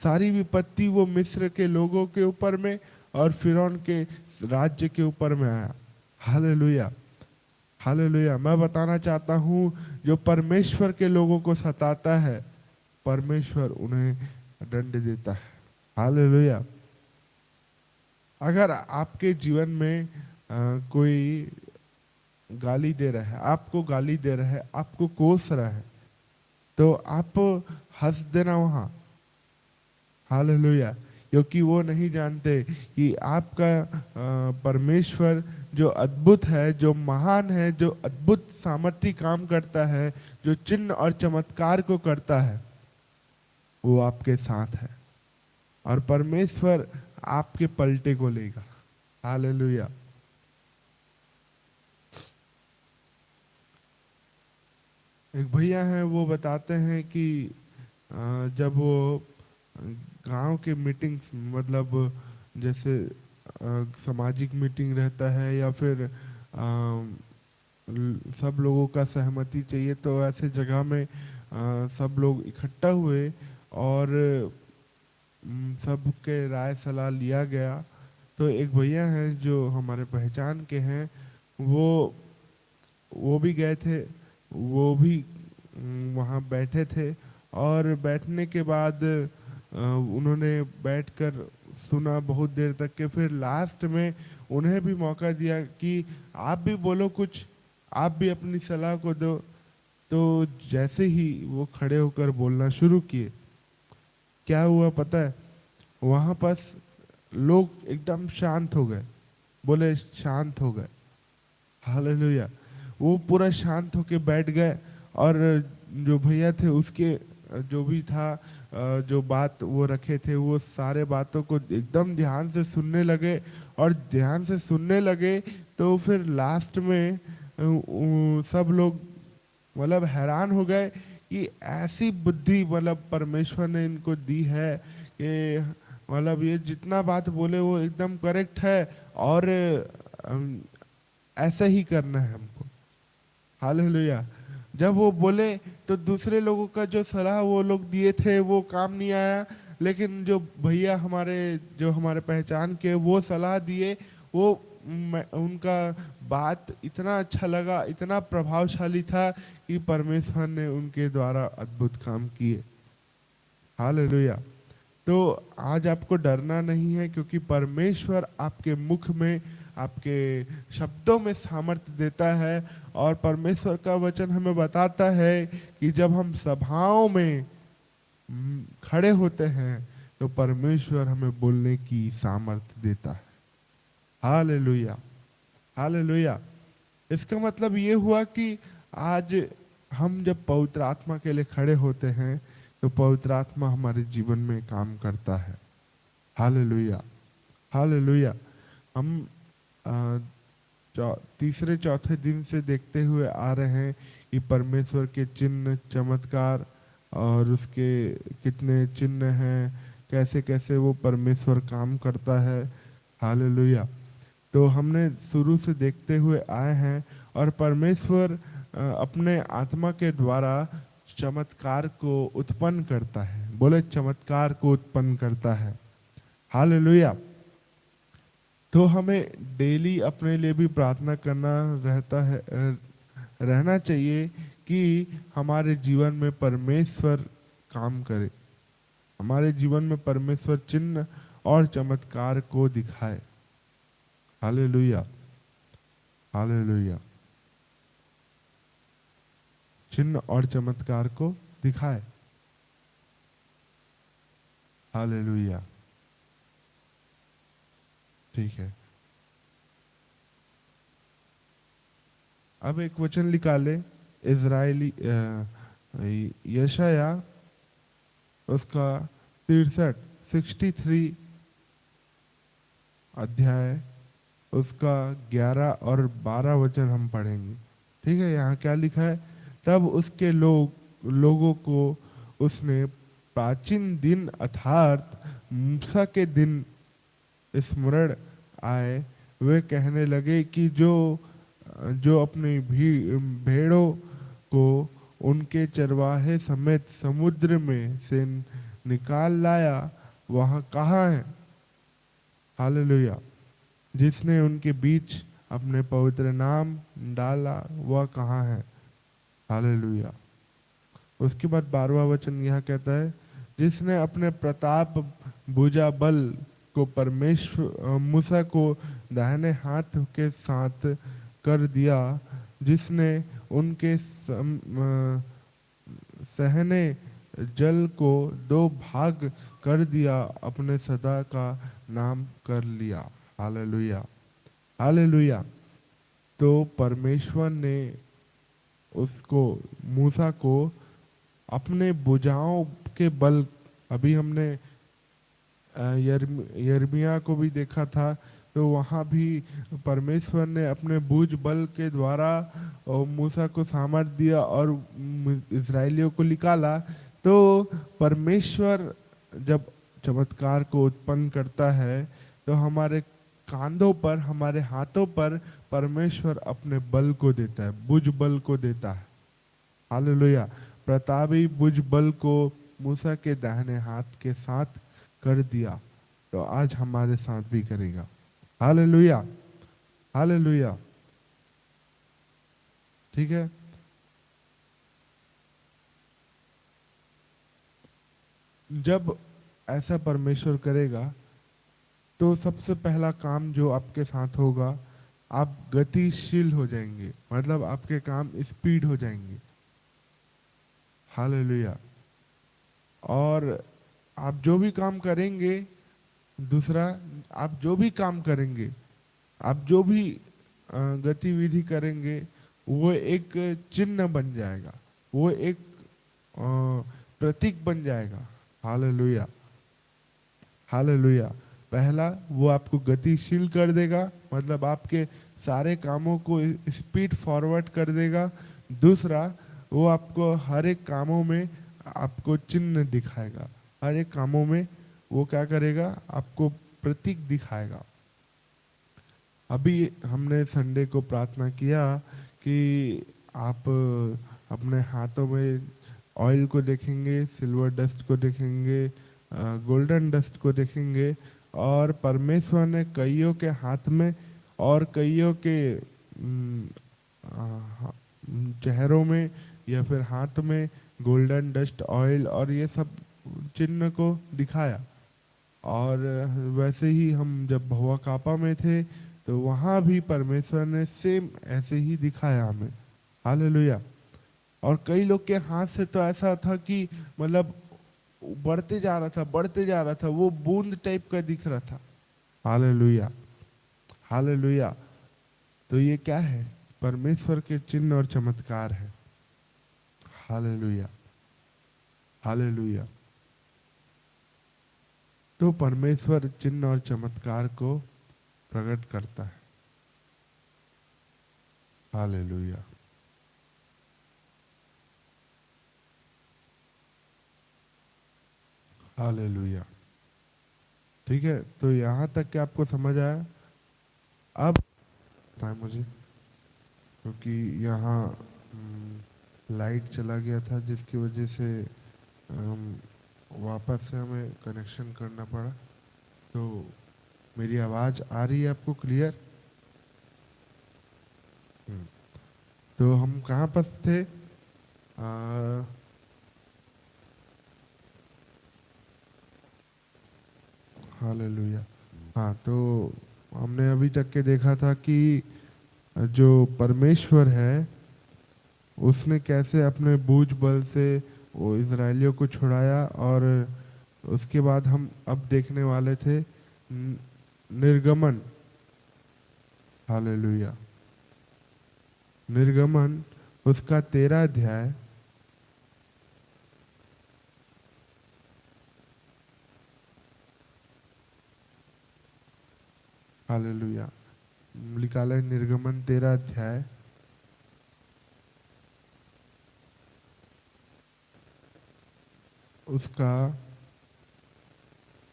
सारी विपत्ति वो मिस्र के लोगों के ऊपर में और फिरौन के राज्य के ऊपर में आया। Hallelujah, hallelujah. मैं बताना चाहता हूँ, जो परमेश्वर के लोगों को सताता है, परमेश्वर उन्हें दंड देता है। हालेलुया। अगर आपके जीवन में कोई गाली दे रहा है, आपको गाली दे रहा है, आपको कोस रहा है, तो आप हंस देना वहाँ। हालेलुया। क्योंकि वो नहीं जानते कि आपका परमेश्वर जो अद्भुत है, जो महान है, जो अद्भुत सामर्थ्य काम करता है, जो चिन्ह और चमत्कार को करता है, वो आपके साथ है और परमेश्वर आपके पलटे को लेगा। हालेलुया। एक भैया हैं, वो बताते हैं कि जब वो गांव के मीटिंग्स, मतलब जैसे सामाजिक मीटिंग रहता है या फिर सब लोगों का सहमति चाहिए, तो ऐसे जगह में सब लोग इकट्ठा हुए और सबके राय सलाह लिया गया। तो एक भैया हैं जो हमारे पहचान के हैं, वो भी गए थे, वो भी वहाँ बैठे थे और बैठने के बाद उन्होंने बैठकर सुना बहुत देर तक के। फिर लास्ट में उन्हें भी मौका दिया कि आप भी बोलो कुछ, आप भी अपनी सलाह को दो। तो जैसे ही वो खड़े होकर बोलना शुरू किए, क्या हुआ पता है? वहाँ पास लोग एकदम शांत हो गए, बोले शांत हो गए। हालेलुया। वो पूरा शांत होके बैठ गए और जो भैया थे उसके जो भी था, जो बात वो रखे थे, वो सारे बातों को एकदम ध्यान से सुनने लगे। और ध्यान से सुनने लगे तो फिर लास्ट में सब लोग मतलब हैरान हो गए कि ऐसी बुद्धि मतलब परमेश्वर ने इनको दी है कि मतलब ये जितना बात बोले वो एकदम करेक्ट है और ऐसा ही करना है हमको। हालेलुया। जब वो बोले तो दूसरे लोगों का जो सलाह वो लोग दिए थे वो काम नहीं आया, लेकिन जो भैया हमारे, जो हमारे पहचान के, वो सलाह दिए, वो उनका बात इतना अच्छा लगा, इतना प्रभावशाली था कि परमेश्वर ने उनके द्वारा अद्भुत काम किए। हालेलुया। तो आज आपको डरना नहीं है, क्योंकि परमेश्वर आपके मुख में, आपके शब्दों में सामर्थ्य देता है। और परमेश्वर का वचन हमें बताता है कि जब हम सभाओं में खड़े होते हैं तो परमेश्वर हमें बोलने की सामर्थ्य देता है। Hallelujah, hallelujah. इसका मतलब ये हुआ कि आज हम जब पवित्र आत्मा के लिए खड़े होते हैं तो पवित्र आत्मा हमारे जीवन में काम करता है। Hallelujah, hallelujah. हम तीसरे चौथे दिन से देखते हुए आ रहे हैं कि परमेश्वर के चिन्ह चमत्कार और उसके कितने चिन्ह हैं, कैसे कैसे वो परमेश्वर काम करता है। हालेलुया। तो हमने शुरू से देखते हुए आए हैं और परमेश्वर अपने आत्मा के द्वारा चमत्कार को उत्पन्न करता है। बोले चमत्कार को उत्पन्न करता है। हालेलुया। तो हमें डेली अपने लिए भी प्रार्थना करना रहना चाहिए कि हमारे जीवन में परमेश्वर काम करे, हमारे जीवन में परमेश्वर चिन्ह और चमत्कार को दिखाए। Hallelujah, hallelujah. चिन्ह और चमत्कार को दिखाए। हालेलुया। ठीक है। अब एक वचन निकाले, इजरायली यशाया उसका 63 अध्याय उसका 11 और 12 वचन हम पढ़ेंगे। ठीक है। यहाँ क्या लिखा है? तब उसके लोगों को उसने प्राचीन दिन अर्थात मूसा के दिन स्मरण आए। वे कहने लगे कि जो अपनी भेड़ों को उनके चरवाहे समेत समुद्र में से निकाल लाया, वह कहाँ है? हालेलुया। जिसने उनके बीच अपने पवित्र नाम डाला, वह कहाँ है? हालेलुया। उसके बाद 12वां वचन यह कहता है, जिसने अपने प्रताप भुजा बल को परमेश्वर मूसा को दाहिने हाथ के साथ कर दिया, जिसने उनके सहने जल को दो भाग कर दिया, अपने सदा का नाम कर लिया। Hallelujah, hallelujah. तो परमेश्वर ने उसको, मूसा को अपने भुजाओं के बल, अभी हमने यिर्मयाह को भी देखा था, तो वहाँ भी परमेश्वर ने अपने भुज बल के द्वारा मूसा को सामर्थ दिया और इजराइलियों को निकाला। तो परमेश्वर जब चमत्कार को उत्पन्न करता है, तो हमारे कांधों पर, हमारे हाथों पर परमेश्वर अपने बल को देता है, भुज बल को देता है। हालेलुया। प्रतापी भुज बल को मूसा के दाहिने हाथ के साथ कर दिया, तो आज हमारे साथ भी करेगा। Hallelujah, hallelujah. ठीक है। जब ऐसा परमेश्वर करेगा, तो सबसे पहला काम जो आपके साथ होगा, आप गतिशील हो जाएंगे, मतलब आपके काम स्पीड हो जाएंगे। हालेलुया। और आप जो भी काम करेंगे, दूसरा, आप जो भी काम करेंगे, आप जो भी गतिविधि करेंगे, वो एक चिन्ह बन जाएगा, वो एक प्रतीक बन जाएगा। Hallelujah, hallelujah. पहला, वो आपको गतिशील कर देगा, मतलब आपके सारे कामों को स्पीड फॉरवर्ड कर देगा। दूसरा, वो आपको हर एक कामों में आपको चिन्ह दिखाएगा, हर एक कामों में वो क्या करेगा, आपको प्रतीक दिखाएगा। अभी हमने संडे को प्रार्थना किया कि आप अपने हाथों में ऑयल को देखेंगे, सिल्वर डस्ट को देखेंगे, गोल्डन डस्ट को देखेंगे, और परमेश्वर ने कईयों के हाथ में और कईयों के चेहरों में या फिर हाथ में गोल्डन डस्ट, ऑयल और ये सब चिन्ह को दिखाया। और वैसे ही हम जब भवा कापा में थे, तो वहाँ भी परमेश्वर ने सेम ऐसे ही दिखाया हमें। हालेलुया। और कई लोग के हाथ से तो ऐसा था कि मतलब बढ़ते जा रहा था, बढ़ते जा रहा था, वो बूंद टाइप का दिख रहा था। Hallelujah, hallelujah. तो ये क्या है? परमेश्वर के चिन्ह और चमत्कार है। Hallelujah, hallelujah. तो परमेश्वर चिन्ह और चमत्कार को प्रकट करता है। हालेलुया। हालेलुया। ठीक है, तो यहाँ तक कि आपको समझ आया? अब बताएं मुझे, क्योंकि यहाँ लाइट चला गया था, जिसकी वजह से वापस से हमें कनेक्शन करना पड़ा। तो मेरी आवाज़ आ रही है आपको क्लियर? तो हम कहाँ पर थे? हालेलुया। हाँ, तो हमने अभी तक के देखा था कि जो परमेश्वर है, उसने कैसे अपने बूझ बल से वो इजरायलियों को छुड़ाया। और उसके बाद हम अब देखने वाले थे निर्गमन। हालेलुया। निर्गमन उसका 13 अध्याय, हालेलुया, निकाला है निर्गमन 13 अध्याय, उसका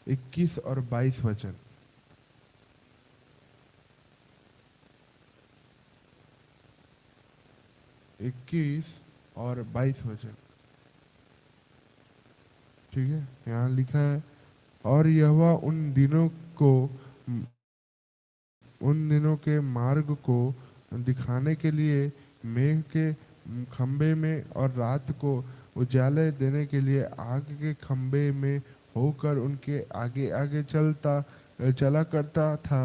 21 और 22 वचन। इक्कीस और 22 वचन, ठीक है। यहाँ लिखा है, और यहोवा उन दिनों के मार्ग को दिखाने के लिए मेघ के खंबे में और रात को उजाले देने के लिए आग के खंबे में होकर उनके आगे आगे चला करता था,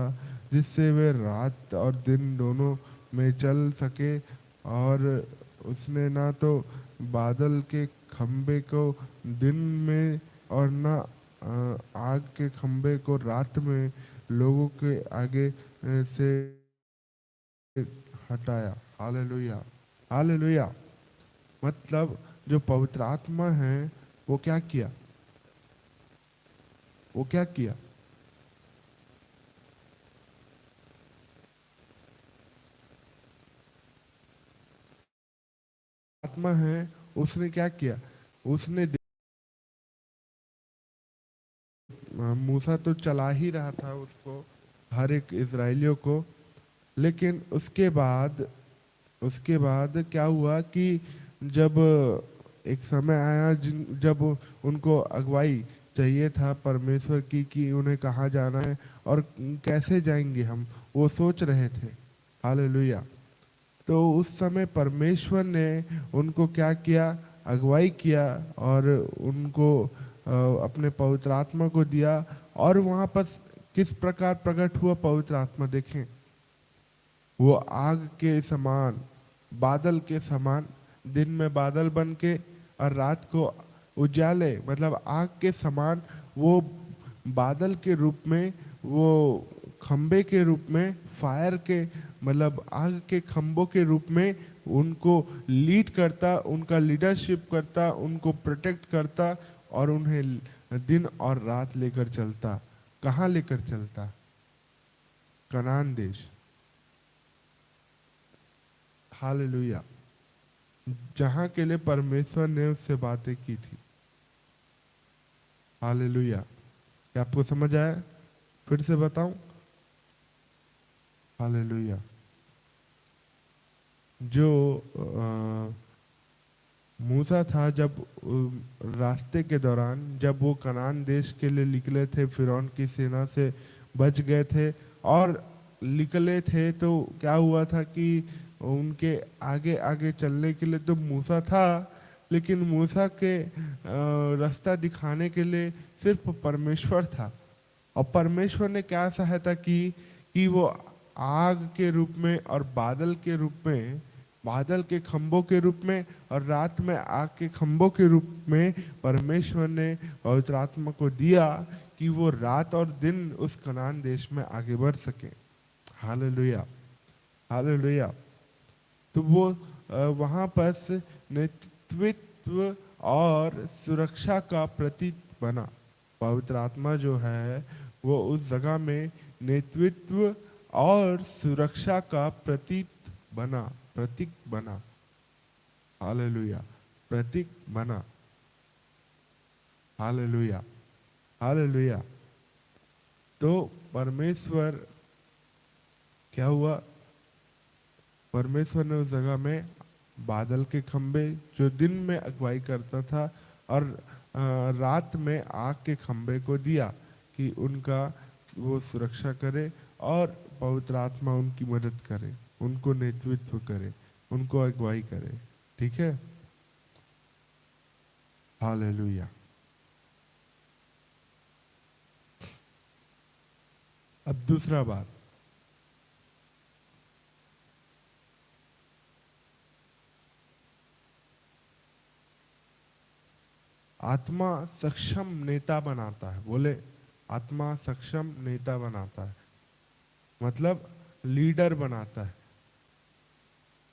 जिससे वे रात और दिन दोनों में चल सके। और उसने ना तो बादल के खंबे को दिन में और ना आग के खंबे को रात में लोगों के आगे से हटाया। Hallelujah, hallelujah. मतलब जो पवित्र आत्मा है वो क्या किया, वो क्या किया? आत्मा है, उसने क्या किया? उसने मूसा तो चला ही रहा था उसको, हर एक इजरायलियों को, लेकिन उसके बाद क्या हुआ कि जब एक समय आया जब उनको अगुवाई चाहिए था परमेश्वर की कि उन्हें कहाँ जाना है और कैसे जाएंगे हम, वो सोच रहे थे। हालेलुया। तो उस समय परमेश्वर ने उनको क्या किया, अगुवाई किया और उनको अपने पवित्र आत्मा को दिया। और वहां पर किस प्रकार प्रकट हुआ पवित्र आत्मा, देखें, वो आग के समान, बादल के समान, दिन में बादल बन के और रात को उजाले, मतलब आग के समान, वो बादल के रूप में, वो खंबे के रूप में, फायर के मतलब आग के खंभों के रूप में उनको लीड करता, उनका लीडरशिप करता, उनको प्रोटेक्ट करता और उन्हें दिन और रात लेकर चलता। कहाँ लेकर चलता? कनान देश। हालेलुया। जहाँ के लिए परमेश्वर ने उससे बातें की थी। हालेलुया। क्या आपको समझ आया? फिर से बताऊं? हालेलुया। जो मूसा था, जब रास्ते के दौरान जब वो कनान देश के लिए निकले थे, फिरौन की सेना से बच गए थे और निकले थे, तो क्या हुआ था कि उनके आगे आगे चलने के लिए तो मूसा था, लेकिन मूसा के रास्ता दिखाने के लिए सिर्फ परमेश्वर था। और परमेश्वर ने क्या सहायता की कि वो आग के रूप में और बादल के रूप में, बादल के खंभों के रूप में और रात में आग के खंभों के रूप में परमेश्वर ने पवित्र आत्मा को दिया कि वो रात और दिन उस कनान देश में आगे बढ़ सके। Hallelujah, hallelujah. तो वो वहां पर नेतृत्व और सुरक्षा का प्रतीक बना। पवित्र आत्मा जो है वो उस जगह में नेतृत्व और सुरक्षा का प्रतीक बना। हालेलुया, प्रतीक बना। Hallelujah, hallelujah. तो परमेश्वर क्या हुआ, परमेश्वर ने उस जगह में बादल के खंबे जो दिन में अगुवाई करता था और रात में आग के खंबे को दिया कि उनका वो सुरक्षा करे और पवित्र आत्मा उनकी मदद करे, उनको नेतृत्व करे, उनको अगुवाई करे। ठीक है। हालेलुया। अब दूसरा बात, आत्मा सक्षम नेता बनाता है। बोले, आत्मा सक्षम नेता बनाता है, मतलब लीडर बनाता है।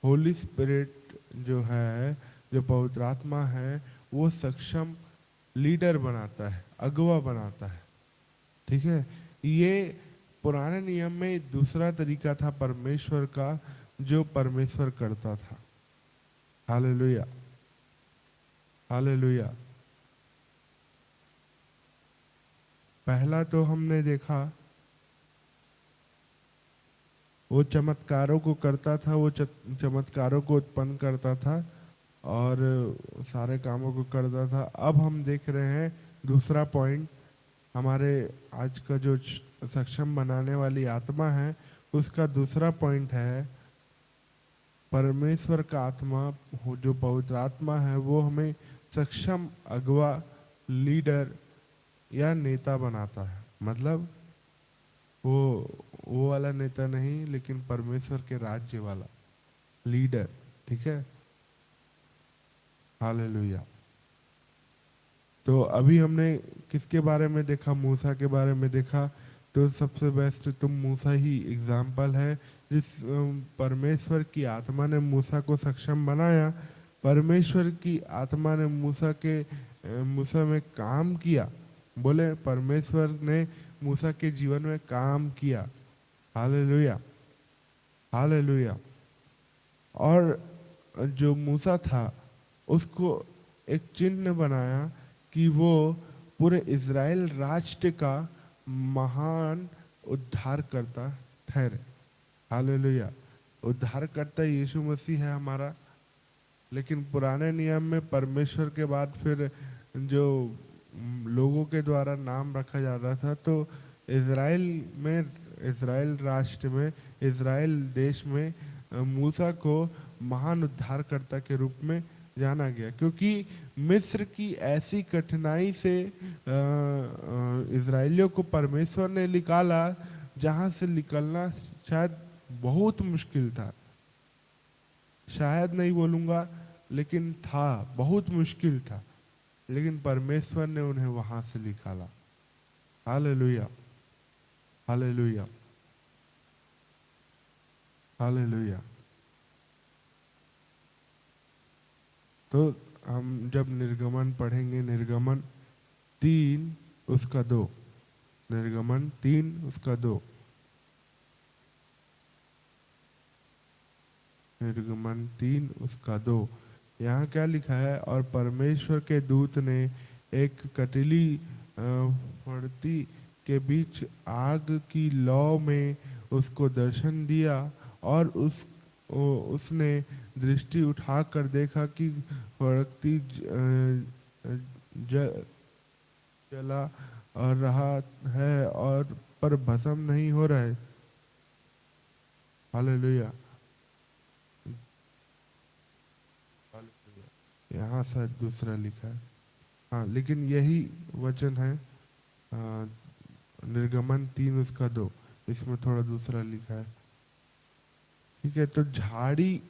होली स्पिरिट जो है, जो पवित्र आत्मा है, वो सक्षम लीडर बनाता है, अगुवा बनाता है। ठीक है। ये पुराने नियम में दूसरा तरीका था परमेश्वर का, जो परमेश्वर करता था। Hallelujah, hallelujah. पहला तो हमने देखा वो चमत्कारों को करता था, वो चमत्कारों को उत्पन्न करता था और सारे कामों को करता था। अब हम देख रहे हैं दूसरा पॉइंट, हमारे आज का जो सक्षम बनाने वाली आत्मा है उसका दूसरा पॉइंट है परमेश्वर का आत्मा हो, जो पवित्र आत्मा है वो हमें सक्षम, अगवा, लीडर या नेता बनाता है। मतलब वो वाला नेता नहीं, लेकिन परमेश्वर के राज्य वाला लीडर। ठीक है, हालेलुया। तो अभी हमने किसके बारे में देखा? मूसा के बारे में देखा। तो सबसे बेस्ट तो मूसा ही एग्जाम्पल है, जिस परमेश्वर की आत्मा ने मूसा को सक्षम बनाया। परमेश्वर की आत्मा ने मूसा में काम किया। बोले, परमेश्वर ने मूसा के जीवन में काम किया। Hallelujah, hallelujah. और जो मूसा था उसको एक चिन्ह बनाया कि वो पूरे इज़राइल राष्ट्र का महान उद्धारकर्ता ठहरे। हालेलुया। उद्धारकर्ता यीशु मसीह है हमारा। लेकिन पुराने नियम में परमेश्वर के बाद फिर जो लोगों के द्वारा नाम रखा जाता था, तो इज़राइल राष्ट्र में, इज़राइल देश में मूसा को महान उद्धारकर्ता के रूप में जाना गया, क्योंकि मिस्र की ऐसी कठिनाई से इज़राइलियों को परमेश्वर ने निकाला जहां से निकलना शायद बहुत मुश्किल था। शायद नहीं बोलूंगा, लेकिन था, बहुत मुश्किल था। लेकिन परमेश्वर ने उन्हें वहां से निकाला। Hallelujah, hallelujah, hallelujah. तो हम जब निर्गमन पढ़ेंगे, निर्गमन 3 उसका 2, निर्गमन 3 उसका 2, निर्गमन 3 उसका 2। यहाँ क्या लिखा है? और परमेश्वर के दूत ने एक कटीली फड़ती के बीच आग की लौ में उसको दर्शन दिया, और उसने दृष्टि उठाकर देखा कि फड़कती जला और रहा है, और पर भस्म नहीं हो रहा है। हालेलुया। यहाँ शायद दूसरा लिखा है, हाँ, लेकिन यही वचन है। निर्गमन 3 उसका 2, इसमें थोड़ा दूसरा लिखा है। ठीक है, तो झाड़ी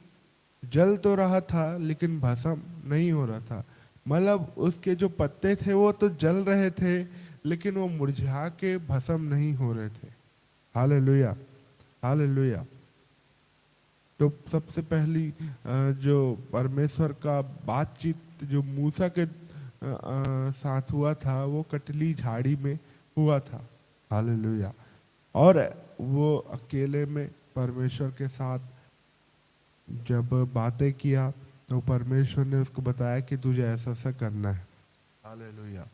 जल तो रहा था लेकिन भस्म नहीं हो रहा था। मतलब उसके जो पत्ते थे वो तो जल रहे थे, लेकिन वो मुरझा के भस्म नहीं हो रहे थे। Hallelujah, hallelujah. तो सबसे पहली जो परमेश्वर का बातचीत जो मूसा के साथ हुआ था, वो कटली झाड़ी में हुआ था। हालेलुया। और वो अकेले में परमेश्वर के साथ जब बातें किया, तो परमेश्वर ने उसको बताया कि तुझे ऐसा ऐसा करना है। हालेलुया।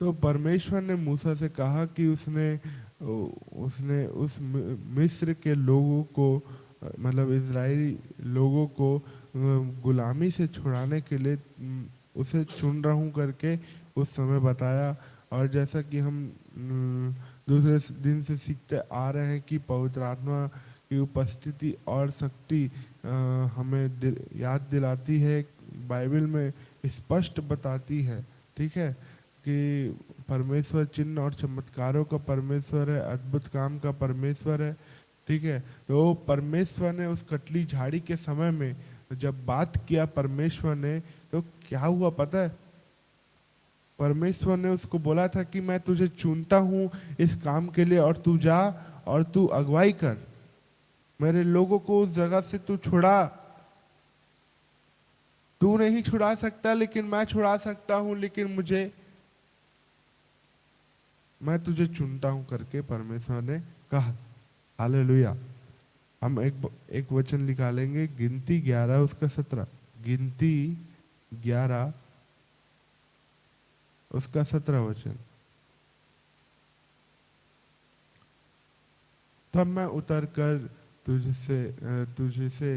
तो परमेश्वर ने मूसा से कहा कि उसने उसने उस मिस्र के लोगों को, मतलब इजरायली लोगों को गुलामी से छुड़ाने के लिए उसे चुन रहा हूँ करके उस समय बताया। और जैसा कि हम दूसरे दिन से सीखते आ रहे हैं कि पवित्र आत्मा की उपस्थिति और शक्ति हमें याद दिलाती है, बाइबल में स्पष्ट बताती है। ठीक है, कि परमेश्वर चिन्ह और चमत्कारों का परमेश्वर है, अद्भुत काम का परमेश्वर है। ठीक है, तो परमेश्वर ने उस कटली झाड़ी के समय में जब बात किया परमेश्वर ने, तो क्या हुआ पता है? परमेश्वर ने उसको बोला था कि मैं तुझे चुनता हूँ इस काम के लिए, और तू जा और तू अगुवाई कर, मेरे लोगों को उस जगह से तू छुड़ा। तू नहीं छुड़ा सकता, लेकिन मैं छुड़ा सकता हूँ, लेकिन मैं तुझे चुनता हूं करके परमेश्वर ने कहा। हालेलुया। हम एक वचन निकालेंगे, गिनती 11 उसका 17, गिनती 11 उसका 17 वचन। तब मैं उतर कर तुझसे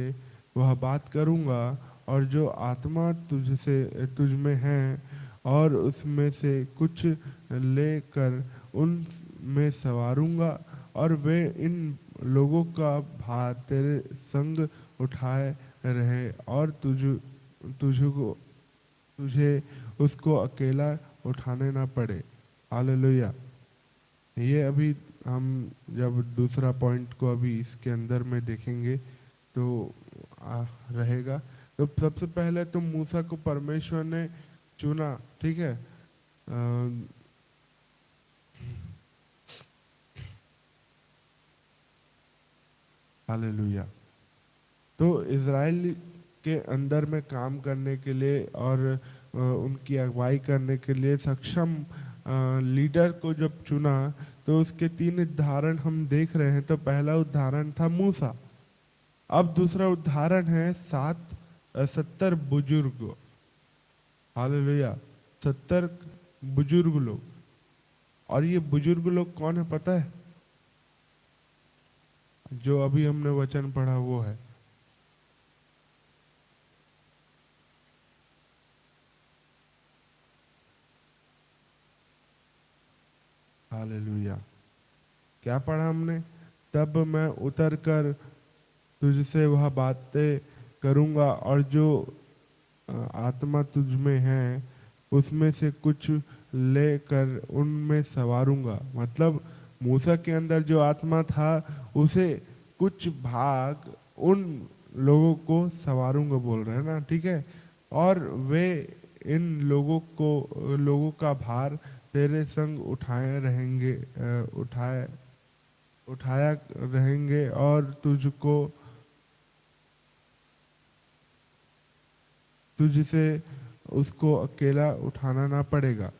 वह बात करूँगा, और जो आत्मा तुझ में है और उसमें से कुछ लेकर उन में सवारूंगा, और वे इन लोगों का भार तेरे संग उठाए रहे, और तुझको तुझे उसको अकेला उठाने ना पड़े। हालेलुया। ये अभी हम जब दूसरा पॉइंट को अभी इसके अंदर में देखेंगे तो रहेगा। तो सबसे पहले तो मूसा को परमेश्वर ने चुना, ठीक है। हालेलुया। तो इज़राइल के अंदर में काम करने के लिए और उनकी अगुवाई करने के लिए सक्षम लीडर को जब चुना, तो उसके 3 उदाहरण हम देख रहे हैं। तो पहला उदाहरण था मूसा। अब दूसरा उदाहरण है 70 बुजुर्ग। हालेलुया। 70 बुजुर्ग लोग। और ये बुजुर्ग लोग कौन है पता है? जो अभी हमने वचन पढ़ा वो है। हालेलुया। क्या पढ़ा हमने? तब मैं उतर कर तुझसे वह बातें करूंगा, और जो आत्मा तुझ में है उसमें से कुछ लेकर उनमें सवारूंगा। मतलब मूसा के अंदर जो आत्मा था उसे कुछ भाग उन लोगों को सवारूंगा बोल रहे हैं ना, ठीक है। और वे इन लोगों का भार तेरे संग उठाया रहेंगे, और तुझसे उसको अकेला उठाना ना पड़ेगा।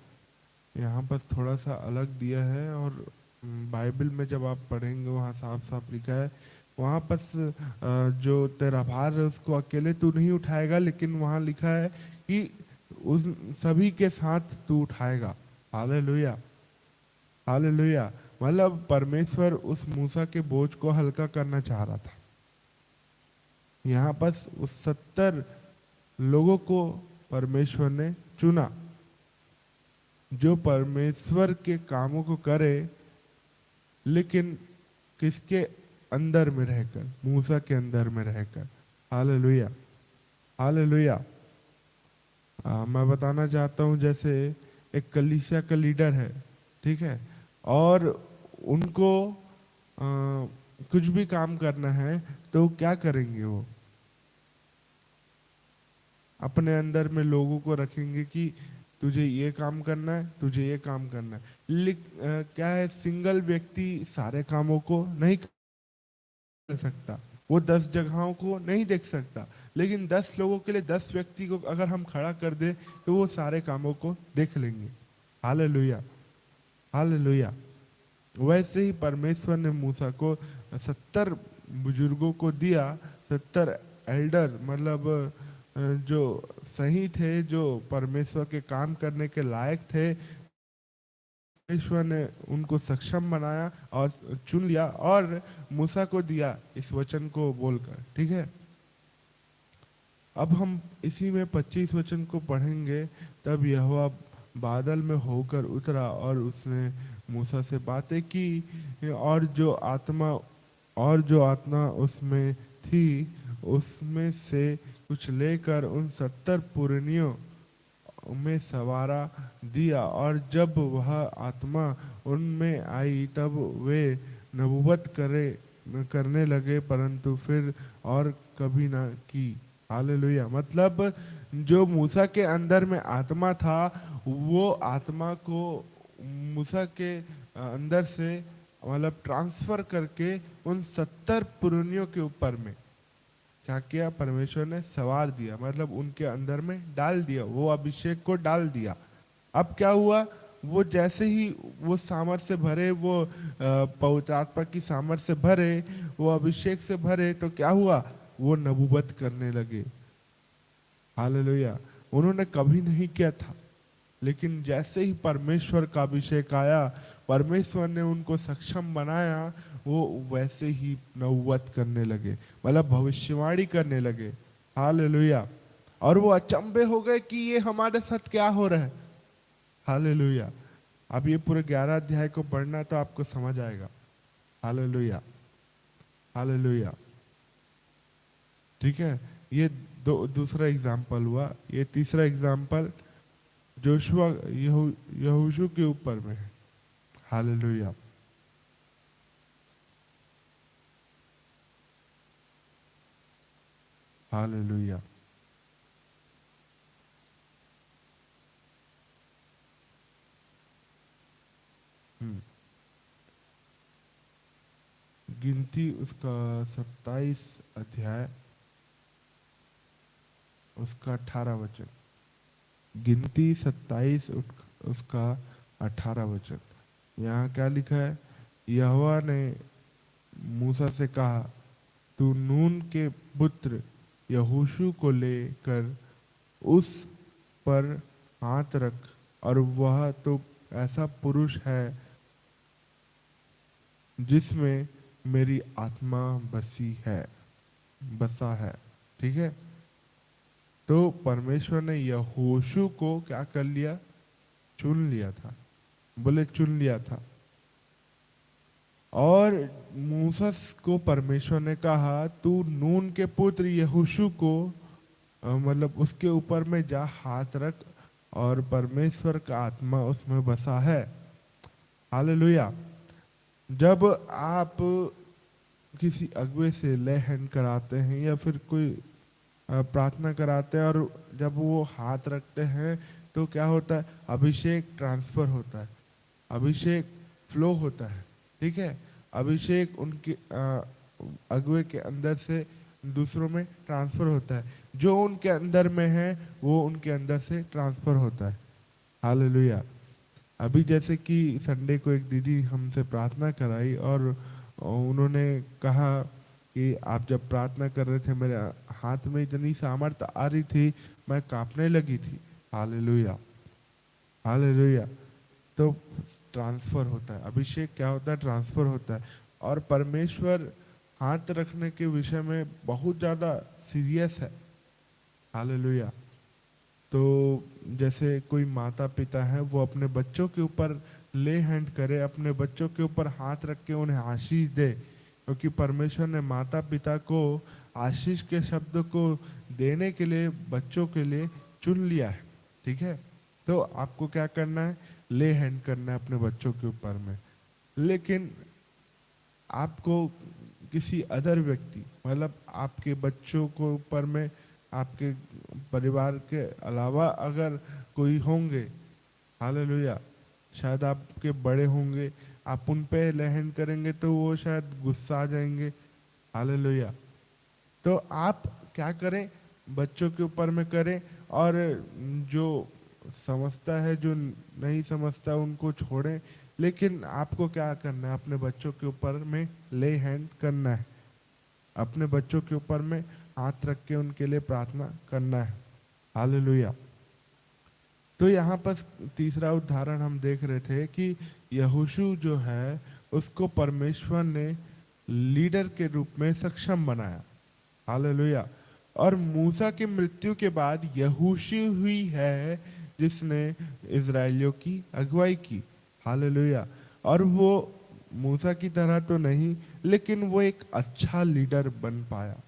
यहाँ पर थोड़ा सा अलग दिया है, और बाइबल में जब आप पढ़ेंगे वहाँ साफ साफ लिखा है। वहाँ पर जो तेरा भार है उसको अकेले तू नहीं उठाएगा, लेकिन वहाँ लिखा है कि उस सभी के साथ तू उठाएगा। हालेलुया। हालेलुया। मतलब परमेश्वर उस मूसा के बोझ को हल्का करना चाह रहा था। यहाँ पर उस 70 लोगों को परमेश्वर ने चुना, जो परमेश्वर के कामों को करे, लेकिन किसके अंदर में रहकर? मूसा के अंदर में रहकर। हालेलुया। हालेलुया। मैं बताना चाहता हूँ, जैसे एक कलीसिया का लीडर है, ठीक है, और उनको कुछ भी काम करना है तो क्या करेंगे? वो अपने अंदर में लोगों को रखेंगे कि तुझे ये काम करना है, तुझे ये काम करना है। क्या है, सिंगल व्यक्ति सारे कामों को नहीं कर सकता, वो 10 जगहों को नहीं देख सकता, लेकिन 10 लोगों के लिए 10 व्यक्ति को अगर हम खड़ा कर दे तो वो सारे कामों को देख लेंगे। हालेलुया। हालेलुया। वैसे ही परमेश्वर ने मूसा को 70 बुजुर्गों को दिया, 70 एल्डर, मतलब जो सही थे, जो परमेश्वर के काम करने के लायक थे। परमेश्वर ने उनको सक्षम बनाया और चुन लिया, और मूसा को दिया इस वचन को बोलकर, ठीक है। अब हम इसी में 25 वचन को पढ़ेंगे। तब यहोवा बादल में होकर उतरा और उसने मूसा से बातें की, और जो आत्मा उसमें थी उसमें से कुछ लेकर उन 70 पुरनियों में सवारा दिया, और जब वह आत्मा उनमें आई तब वे नबूवत करने लगे, परंतु फिर और कभी ना की। हालेलुया। मतलब जो मूसा के अंदर में आत्मा था, वो आत्मा को मूसा के अंदर से मतलब ट्रांसफर करके उन 70 पुरनियों के ऊपर में क्या किया? परमेश्वर ने सवार दिया, मतलब उनके अंदर में डाल दिया, वो अभिषेक को डाल दिया। अब क्या हुआ? वो जैसे ही वो सामर्थ से भरे, वो पवित्र आत्मा की सामर्थ से भरे, वो अभिषेक से भरे, तो क्या हुआ? वो नबूवत करने लगे। हालेलुया। उन्होंने कभी नहीं किया था, लेकिन जैसे ही परमेश्वर का अभिषेक आया, परमेश्वर ने उनको सक्षम बनाया, वो वैसे ही नबूवत करने लगे, मतलब भविष्यवाणी करने लगे। हालेलुया। और वो अचंभे हो गए कि ये हमारे साथ क्या हो रहा है। हालेलुया। अब ये पूरे 11 अध्याय को पढ़ना तो आपको समझ आएगा। हालेलुया। हालेलुया। ठीक है। ये दूसरा एग्जाम्पल हुआ। ये तीसरा एग्जाम्पल जोशुआ यहोशू के ऊपर में है। हालेलुया। हालेलुया। हम्म। गिनती उसका 27 अध्याय उसका 18 वचन। गिनती 27 उसका 18 वचन। यहाँ क्या लिखा है? यहोवा ने मूसा से कहा, तू नून के पुत्र यहोशू को लेकर उस पर हाथ रख, और वह तो ऐसा पुरुष है जिसमें मेरी आत्मा बसा है। ठीक है। तो परमेश्वर ने यहोशू को क्या कर लिया? चुन लिया था। बोले चुन लिया था। और मूसा को परमेश्वर ने कहा, तू नून के पुत्र यहोशू को मतलब उसके ऊपर में जा हाथ रख, और परमेश्वर का आत्मा उसमें बसा है। हालेलुया। जब आप किसी अगुवे से ले हैंड कराते हैं या फिर कोई प्रार्थना कराते हैं, और जब वो हाथ रखते हैं तो क्या होता है? अभिषेक ट्रांसफर होता है, अभिषेक फ्लो होता है। ठीक है। अभिषेक उनके अगुवे के अंदर से दूसरों में ट्रांसफर होता है। जो उनके अंदर में है वो उनके अंदर से ट्रांसफर होता है। हालेलुया। अभी जैसे कि संडे को एक दीदी हमसे प्रार्थना कराई, और उन्होंने कहा कि आप जब प्रार्थना कर रहे थे मेरे हाथ में इतनी सामर्थ्य आ रही थी, मैं कांपने लगी थी। हालेलुया। हालेलुया। तो ट्रांसफर होता है, अभिषेक क्या होता है? ट्रांसफर होता है। और परमेश्वर हाथ रखने के विषय में बहुत ज़्यादा सीरियस है। हालेलुया। तो जैसे कोई माता पिता है, वो अपने बच्चों के ऊपर ले हैंड करे, अपने बच्चों के ऊपर हाथ रख के उन्हें आशीष दे, क्योंकि परमेश्वर ने माता पिता को आशीष के शब्द को देने के लिए बच्चों के लिए चुन लिया है। ठीक है। तो आपको क्या करना है? ले हैंड करना है अपने बच्चों के ऊपर में। लेकिन आपको किसी अदर व्यक्ति, मतलब आपके बच्चों को ऊपर में आपके परिवार के अलावा अगर कोई होंगे, हालेलुया, शायद आपके बड़े होंगे, आप उन पे लहन करेंगे तो वो शायद गुस्सा आ जाएंगे। हालेलुया। तो आप क्या करें? बच्चों के ऊपर में करें, और जो समझता है, जो नहीं समझता, उनको छोड़ें। लेकिन आपको क्या करना है? अपने बच्चों के ऊपर में ले हैंड करना है, अपने बच्चों के ऊपर में हाथ रख के उनके लिए प्रार्थना करना है। हालेलुया। तो यहाँ पर तीसरा उदाहरण हम देख रहे थे कि यहोशू जो है उसको परमेश्वर ने लीडर के रूप में सक्षम बनाया। हालेलुया। और मूसा की मृत्यु के बाद यहोशू हुई है जिसने इजराइलियों की अगुवाई की। हालेलुया। और वो मूसा की तरह तो नहीं, लेकिन वो एक अच्छा लीडर बन पाया।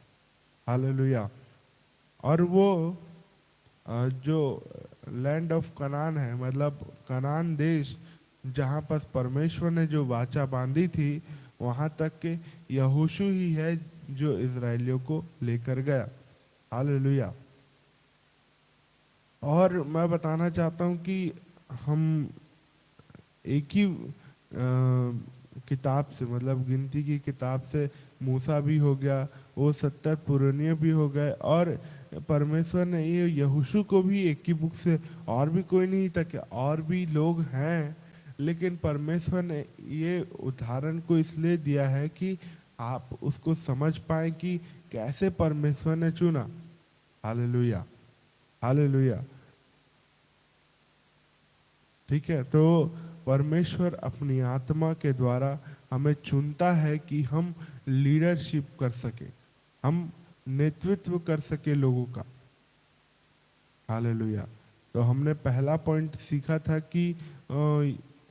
हालेलुया। और वो जो लैंड ऑफ कनान है, मतलब कनान देश, जहाँ पर परमेश्वर ने जो वाचा बांधी थी, वहाँ तक के यहोशू ही है जो इजराइलियों को लेकर गया। हालेलुया। और मैं बताना चाहता हूँ कि हम एक ही किताब से, मतलब गिनती की किताब से मूसा भी हो गया, वो 70 पुरनिये भी हो गए, और परमेश्वर ने ये यहोशू को भी एक ही बुक से, और भी कोई नहीं था कि और भी लोग हैं, लेकिन परमेश्वर ने ये उदाहरण को इसलिए दिया है कि आप उसको समझ पाए कि कैसे परमेश्वर ने चुना। हालेलुया। हालेलुया। ठीक है। तो परमेश्वर अपनी आत्मा के द्वारा हमें चुनता है कि हम लीडरशिप कर सके, हम नेतृत्व कर सके लोगों का। हालेलुया। तो हमने पहला पॉइंट सीखा था कि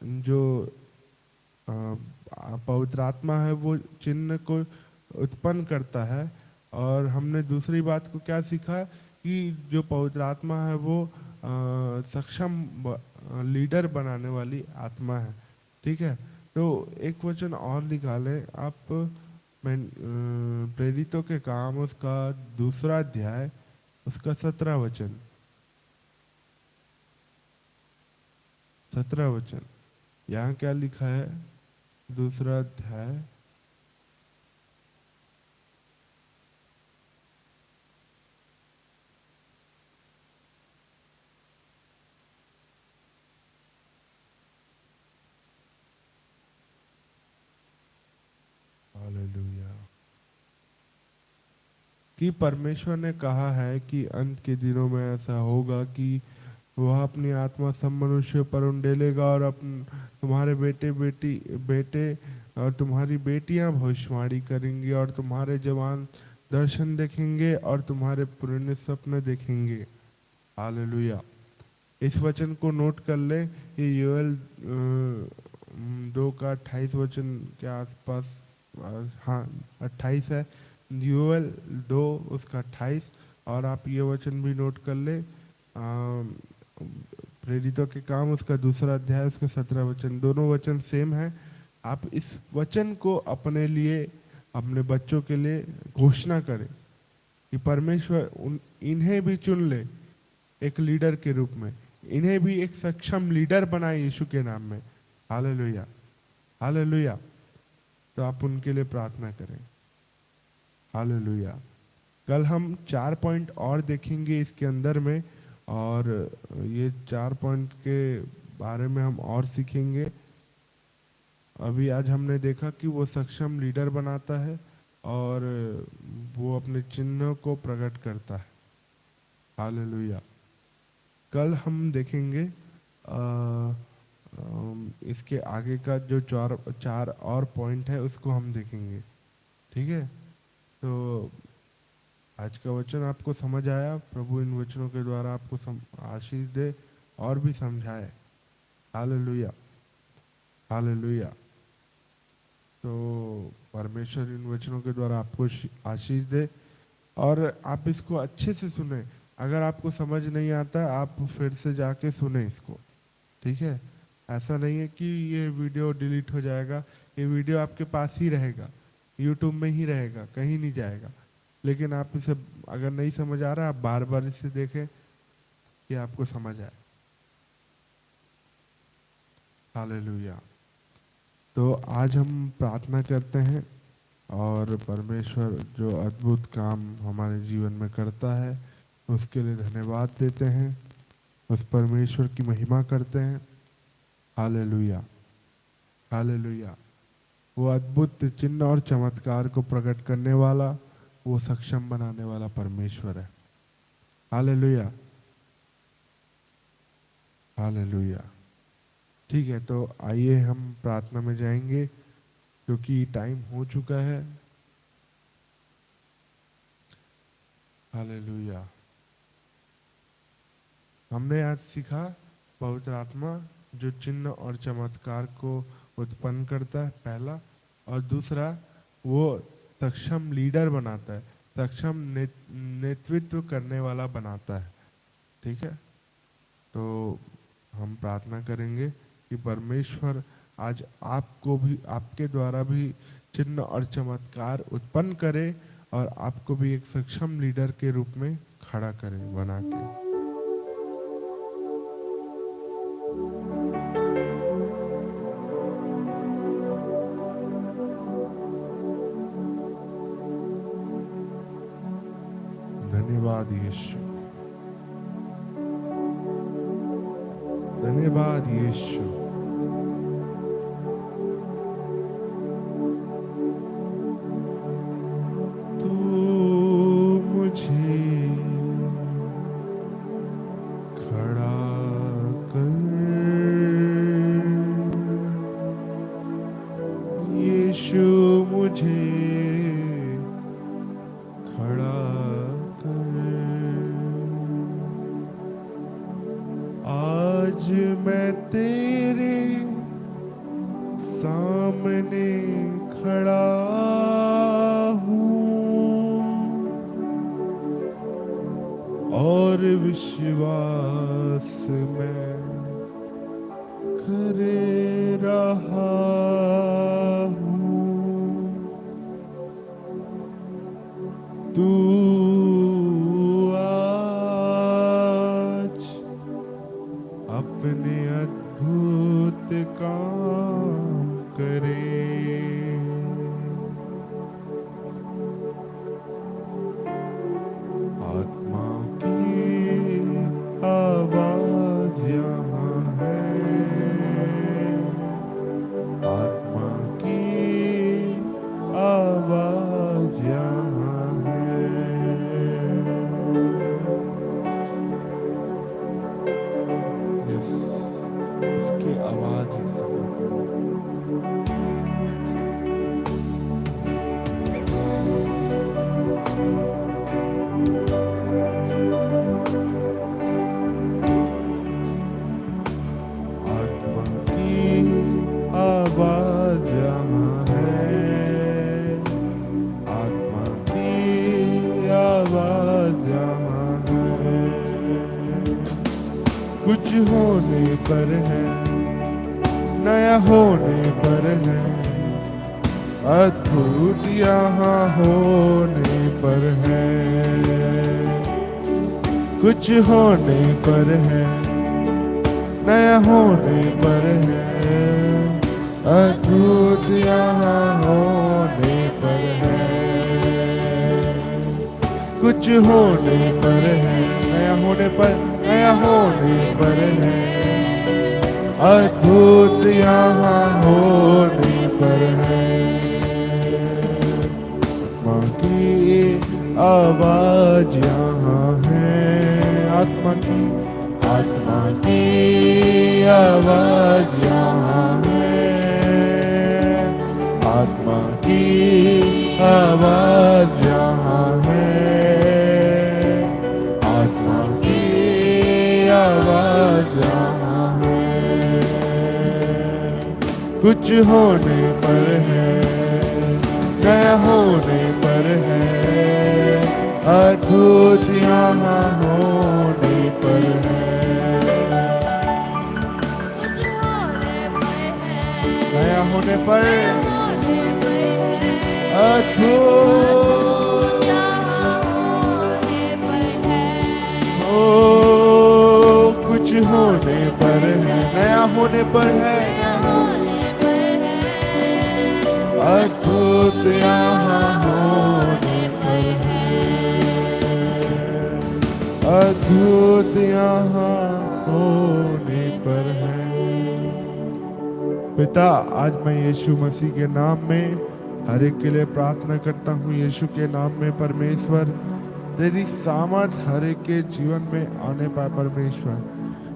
जो अ, पवित्र आत्मा है वो चिन्ह को उत्पन्न करता है। और हमने दूसरी बात को क्या सीखा कि जो पवित्र आत्मा है वो सक्षम लीडर बनाने वाली आत्मा है। ठीक है। तो एक वचन और निकालें आप, मैं प्रेरितों के काम उसका 2 अध्याय उसका 17 वचन। 17 वचन यहाँ क्या लिखा है? 2 अध्याय हालेलुया। कि परमेश्वर ने कहा है कि अंत के दिनों में ऐसा होगा कि वह अपनी आत्मा सब मनुष्यों पर उंडेलेगा और तुम्हारे बेटे और तुम्हारी बेटियां भविष्यवाणी करेंगी और तुम्हारे जवान दर्शन देखेंगे और तुम्हारे पुराने सपने देखेंगे। हालेलुया। इस वचन को नोट कर ले। ये योएल 2 का 28 वचन के आसपास, हाँ 28 है। योएल 2 उसका 28। और आप ये वचन भी नोट कर ले, प्रेरितों के काम उसका 2 अध्याय उसका 17 वचन। दोनों वचन सेम है। आप इस वचन को अपने लिए, अपने बच्चों के लिए घोषणा करें कि परमेश्वर इन्हें भी चुन ले एक लीडर के रूप में, इन्हें भी एक सक्षम लीडर बनाए यीशु के नाम में। Hallelujah, hallelujah. तो आप उनके लिए प्रार्थना करें। हालेलुया। कल हम 4 पॉइंट और देखेंगे इसके अंदर में, और ये 4 पॉइंट के बारे में हम और सीखेंगे। अभी आज हमने देखा कि वो सक्षम लीडर बनाता है और वो अपने चिन्ह को प्रकट करता है। हालेलुया। कल हम देखेंगे इसके आगे का जो चार और पॉइंट है उसको हम देखेंगे। ठीक है। तो आज का वचन आपको समझ आया? प्रभु इन वचनों के द्वारा आपको आशीष दे और भी समझाए। Hallelujah, hallelujah. तो परमेश्वर इन वचनों के द्वारा आपको आशीष दे और आप इसको अच्छे से सुने। अगर आपको समझ नहीं आता आप फिर से जाके सुने इसको। ठीक है। ऐसा नहीं है कि ये वीडियो डिलीट हो जाएगा, ये वीडियो आपके पास ही रहेगा, यूट्यूब में ही रहेगा, कहीं नहीं जाएगा। लेकिन आप इसे अगर नहीं समझ आ रहा, आप बार बार इसे देखें कि आपको समझ आए। हालेलुया। तो आज हम प्रार्थना करते हैं और परमेश्वर जो अद्भुत काम हमारे जीवन में करता है उसके लिए धन्यवाद देते हैं, उस परमेश्वर की महिमा करते हैं। Hallelujah, hallelujah. वो अद्भुत चिन्ह और चमत्कार को प्रकट करने वाला, वो सक्षम बनाने वाला परमेश्वर है। Hallelujah, hallelujah. ठीक है। तो आइए हम प्रार्थना में जाएंगे क्योंकि टाइम हो चुका है। हालेलुया। हमने आज सीखा पवित्र आत्मा जो चिन्ह और चमत्कार को उत्पन्न करता है, पहला। और दूसरा, वो सक्षम लीडर बनाता है, सक्षम नेतृत्व करने वाला बनाता है। ठीक है। तो हम प्रार्थना करेंगे कि परमेश्वर आज आपको भी, आपके द्वारा भी चिन्ह और चमत्कार उत्पन्न करे और आपको भी एक सक्षम लीडर के रूप में खड़ा करे, बना के। धन्यवाद यीशु, धन्यवाद यीशु। तू मुझे खड़ा कर मुझे खड़ा कर। आज मैं तेरे सामने खड़ा हूँ और विश्वास में कर रहा हूँ। तू आज अपने अद्भुत काम करे। आत्मा की आवाज यहाँ है, आत्मा की आवाज यहाँ है। यस, उसकी आवाज इस समय। आत्मा की आवाज यहाँ है, आत्मा की आवाज यहाँ है। कुछ होने पर है, नया होने पर है, अद्भुत यहाँ होने पर है। कुछ होने पर है, नया होने पर है, अद्भुत यहाँ होने पर है। कुछ होने पर है, नया होने पर, नया होने पर है, अद्भुत यहाँ होने पर है। आत्मा की आवाज यहाँ है, आत्मा की आवाज यहाँ है, आत्मा की आवाज यहाँ है, आत्मा की आवाज यहाँ है। कुछ होने पर है, नया होने पर है, अद्भुत यहाँ होने पर है। नया होने पर, अद्भुत ओ, कुछ होने पर है, नया होने पर है, अद्भुत यहाँ होने पर है, अद्भुत यहाँ होने पर है। पिता, आज मैं यीशु मसीह के नाम में हर एक के लिए प्रार्थना करता हूँ। यीशु के नाम में परमेश्वर तेरी सामर्थ हर एक के जीवन में आने पाए। परमेश्वर,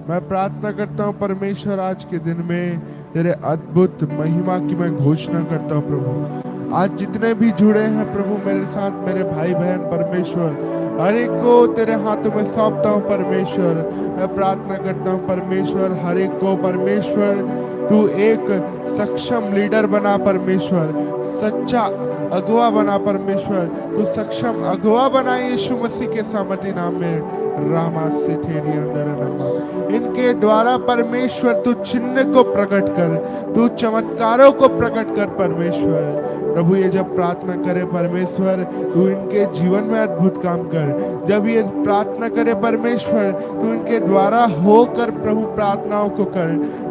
मैं प्रार्थना करता हूँ परमेश्वर, आज के दिन में तेरे अद्भुत महिमा की मैं घोषणा करता हूँ प्रभु। आज जितने भी जुड़े हैं प्रभु मेरे साथ, मेरे भाई बहन, परमेश्वर हर एक को तेरे हाथों में सौंपता हूँ परमेश्वर। मैं प्रार्थना करता हूँ परमेश्वर, हर एक को परमेश्वर तू एक सक्षम लीडर बना परमेश्वर, सच्चा अगुवा बना परमेश्वर, तू सक्षम अगुवा बना यीशु मसीह के सामर्थी नाम में। रामा से ठेरी अंदर नमा, इनके द्वारा परमेश्वर तू चिन्ह को प्रकट कर, तू चमत्कारों को प्रकट कर परमेश्वर। प्रभु ये जब प्रार्थना करे परमेश्वर, तू इनके जीवन में अद्भुत काम कर। जब ये प्रार्थना करे परमेश्वर, तू इनके द्वारा होकर प्रभु प्रार्थनाओं को कर।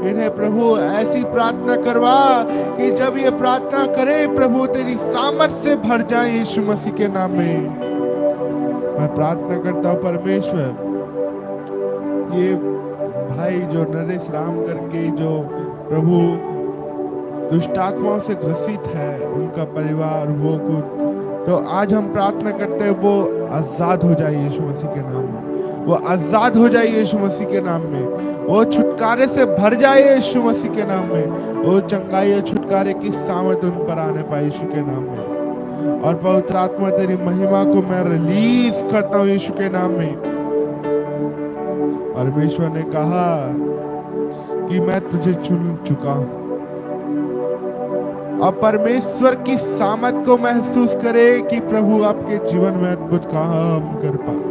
इन्हें प्रभु ऐसी प्रार्थना करवा कि जब ये प्रार्थना करे प्रभु तेरी सामर्थ से भर जाए यीशु मसीह के नाम में। मैं प्रार्थना करता हूँ परमेश्वर, ये भाई जो नरेश राम करके जो प्रभु दुष्टात्माओं से ग्रसित है, उनका परिवार, वो कुछ, तो आज हम प्रार्थना करते हैं वो आजाद हो जाए यीशु मसीह के नाम में। वो आजाद हो जाए यीशु मसीह के नाम में, वो छुटकारे से भर जाए यीशु मसीह के नाम में, वो चंगाई और छुटकारे की सामर्थ उन पर आने पाए यीशु के नाम में। और पवित्र आत्मा तेरी महिमा को मैं रिलीज करता हूँ यीशु के नाम में। परमेश्वर ने कहा कि मैं तुझे चुन चुका हूं। और परमेश्वर की सामर्थ को महसूस करे कि प्रभु आपके जीवन में अद्भुत काम कर पाए।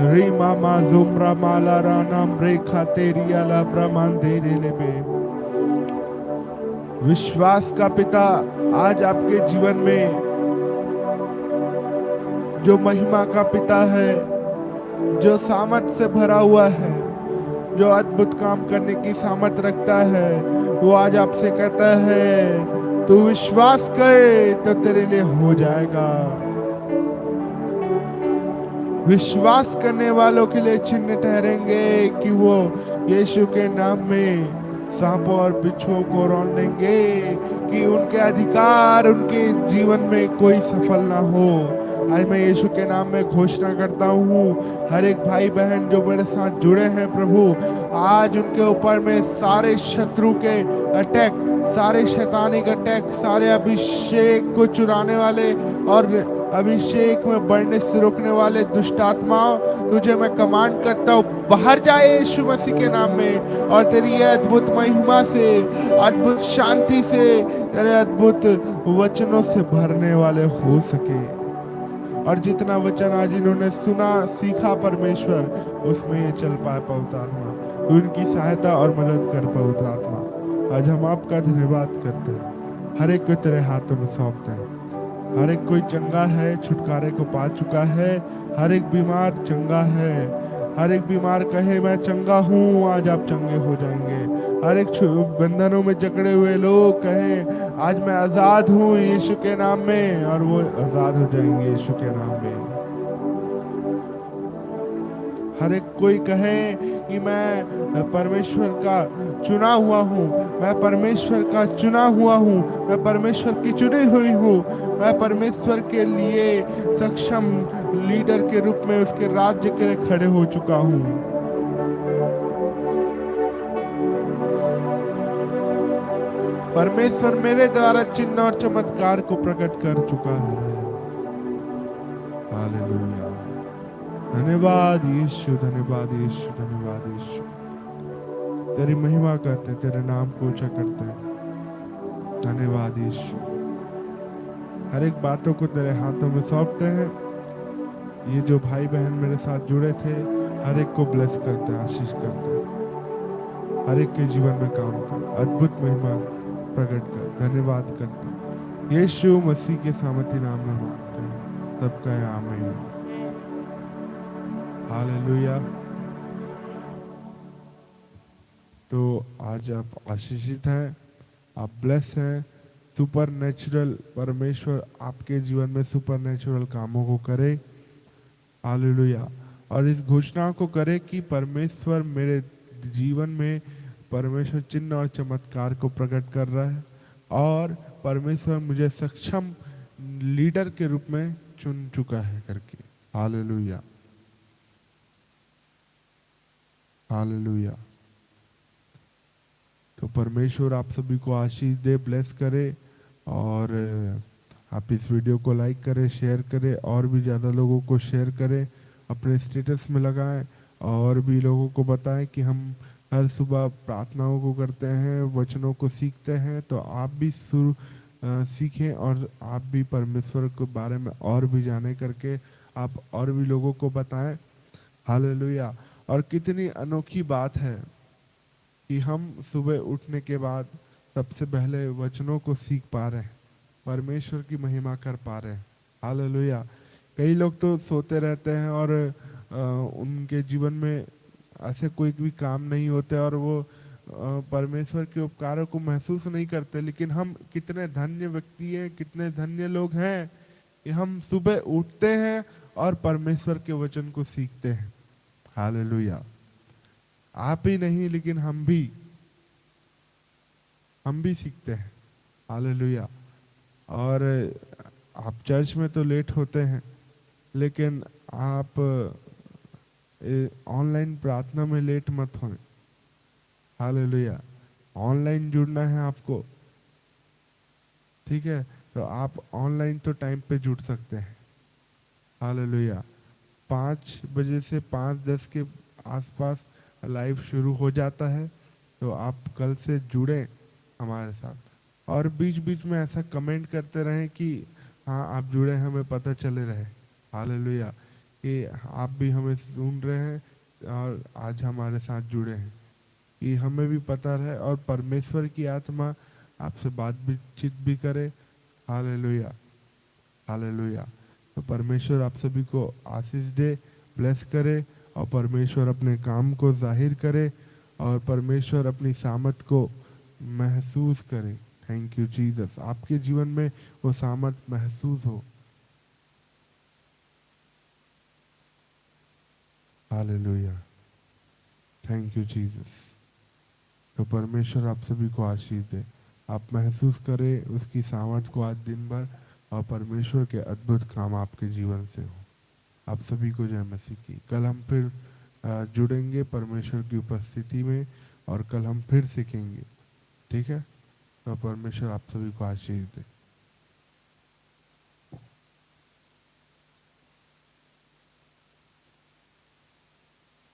री मामा जुमरा माला रानाम रे खाते रियाला ब्रह्मांडे रे में। विश्वास का पिता आज आपके जीवन में जो महिमा का पिता है, जो सामर्थ से भरा हुआ है, जो अद्भुत काम करने की सामर्थ रखता है, वो आज आपसे कहता है तू विश्वास कर तो तेरे लिए हो जाएगा। विश्वास करने वालों के लिए चिन्ह ठहरेंगे कि वो यीशु के नाम में सांपों और बिच्छुओं को रौंद देंगे, कि उनके अधिकार उनके जीवन में कोई सफल ना हो। आज मैं यीशु के नाम में घोषणा करता हूँ, हर एक भाई बहन जो मेरे साथ जुड़े हैं प्रभु, आज उनके ऊपर में सारे शत्रु के अटैक, सारे शैतानिक अटैक, सारे अभिषेक को चुराने वाले और अभिषेक में बढ़ने से रोकने वाले दुष्ट आत्माओं, तुझे मैं कमांड करता हूँ बाहर जाए यीशु मसीह के नाम में, और तेरी ये अद्भुत महिमा से, अद्भुत शांति से, तेरे अद्भुत वचनों से भरने वाले हो सके। और जितना वचन आज इन्होंने सुना सीखा परमेश्वर, उसमें ये चल पाए पवित्र आत्मा, उनकी सहायता और मदद कर पवित्र आत्मा। आज हम आपका धन्यवाद करते हैं, हर एक को तेरे हाथों में सौंपते हैं। हर एक कोई चंगा है, छुटकारे को पा चुका है, हर एक बीमार चंगा है, हर एक बीमार कहे मैं चंगा हूँ, आज आप चंगे हो जाएंगे। हर एक बंधनों में जकड़े हुए लोग कहें आज मैं आजाद हूँ यीशु के नाम में, और वो आजाद हो जाएंगे यीशु के नाम में। हर एक कोई कहे कि मैं परमेश्वर का चुना हुआ हूँ, मैं परमेश्वर का चुना हुआ हूँ, मैं परमेश्वर की चुनी हुई हूँ, मैं परमेश्वर के लिए सक्षम लीडर के रूप में उसके राज्य के लिए खड़े हो चुका हूँ। परमेश्वर मेरे द्वारा चिन्ह और चमत्कार को प्रकट कर चुका है। हालेलुया, धन्यवाद यीशु, धन्यवाद यीशु, धन्यवाद यीशु। तेरी महिमा करते, तेरे नाम को ऊंचा करते हैं। धन्यवाद यीशु। हर एक बातों को तेरे हाथों में सौंपते हैं। ये जो भाई बहन मेरे साथ जुड़े थे, हर एक को ब्लेस करते हैं, आशीष करते हैं। हर एक के जीवन में काम कर, अद्भुत महिमा प्रकट कर। धन्यवाद करते हैं यीशु मसीह के सामर्थी नाम में मांगते हैं, तब कहें आमीन। हालेलुया। तो आज आप आशीषित हैं, आप ब्लेस हैं। सुपर नेचुरल परमेश्वर आपके जीवन में सुपर नेचुरल कामों को करे। हालेलुया। और इस घोषणा को करे कि परमेश्वर मेरे जीवन में, परमेश्वर चिन्ह और चमत्कार को प्रकट कर रहा है, और परमेश्वर मुझे सक्षम लीडर के रूप में चुन चुका है करके। Hallelujah, hallelujah. तो परमेश्वर आप सभी को आशीष दे, ब्लेस करे, और आप इस वीडियो को लाइक करें, शेयर करें, और भी ज़्यादा लोगों को शेयर करें, अपने स्टेटस में लगाएं, और भी लोगों को बताएं कि हम हर सुबह प्रार्थनाओं को करते हैं, वचनों को सीखते हैं। तो आप भी सीखें, और आप भी परमेश्वर के बारे में और भी जाने करके आप और भी लोगों को बताएं। हालेलुया। और कितनी अनोखी बात है कि हम सुबह उठने के बाद सबसे पहले वचनों को सीख पा रहे हैं, परमेश्वर की महिमा कर पा रहे हैं। हालेलुया। कई लोग तो सोते रहते हैं और उनके जीवन में ऐसे कोई भी काम नहीं होते, और वो परमेश्वर के उपकारों को महसूस नहीं करते। लेकिन हम कितने धन्य व्यक्ति हैं, कितने धन्य लोग हैं कि हम सुबह उठते हैं और परमेश्वर के वचन को सीखते हैं। हालेलुया। आप ही नहीं, लेकिन हम भी सीखते हैं। हालेलुया। और आप चर्च में तो लेट होते हैं, लेकिन आप ऑनलाइन प्रार्थना में लेट मत होए। हालेलुया। ऑनलाइन जुड़ना है आपको, ठीक है, तो आप ऑनलाइन तो टाइम पे जुड़ सकते हैं। हालेलुया। 5 बजे से 5:10 के आसपास लाइव शुरू हो जाता है, तो आप कल से जुड़ें हमारे साथ। और बीच बीच में ऐसा कमेंट करते रहें कि हाँ आप जुड़े हैं, हमें पता चले रहे। हालेलुया कि आप भी हमें सुन रहे हैं और आज हमारे साथ जुड़े हैं, कि हमें भी पता रहे और परमेश्वर की आत्मा आपसे बातचीत भी करे। हालेलुया। हालेलुया। तो परमेश्वर आप सभी को आशीष दे, ब्लेस करे, और परमेश्वर अपने काम को जाहिर करे, और परमेश्वर अपनी सामर्थ को महसूस करे। Thank you Jesus. आपके जीवन में वो सामर्थ महसूस हो। हालेलुया। Thank you Jesus. तो परमेश्वर आप सभी को आशीष दे। आप महसूस करें उसकी सामर्थ को आज दिन भर, और परमेश्वर के अद्भुत काम आपके जीवन से हो। आप सभी को जय मसीह की। कल हम फिर जुड़ेंगे परमेश्वर की उपस्थिति में, और कल हम फिर सीखेंगे, ठीक है। तो परमेश्वर आप सभी को आशीष दे।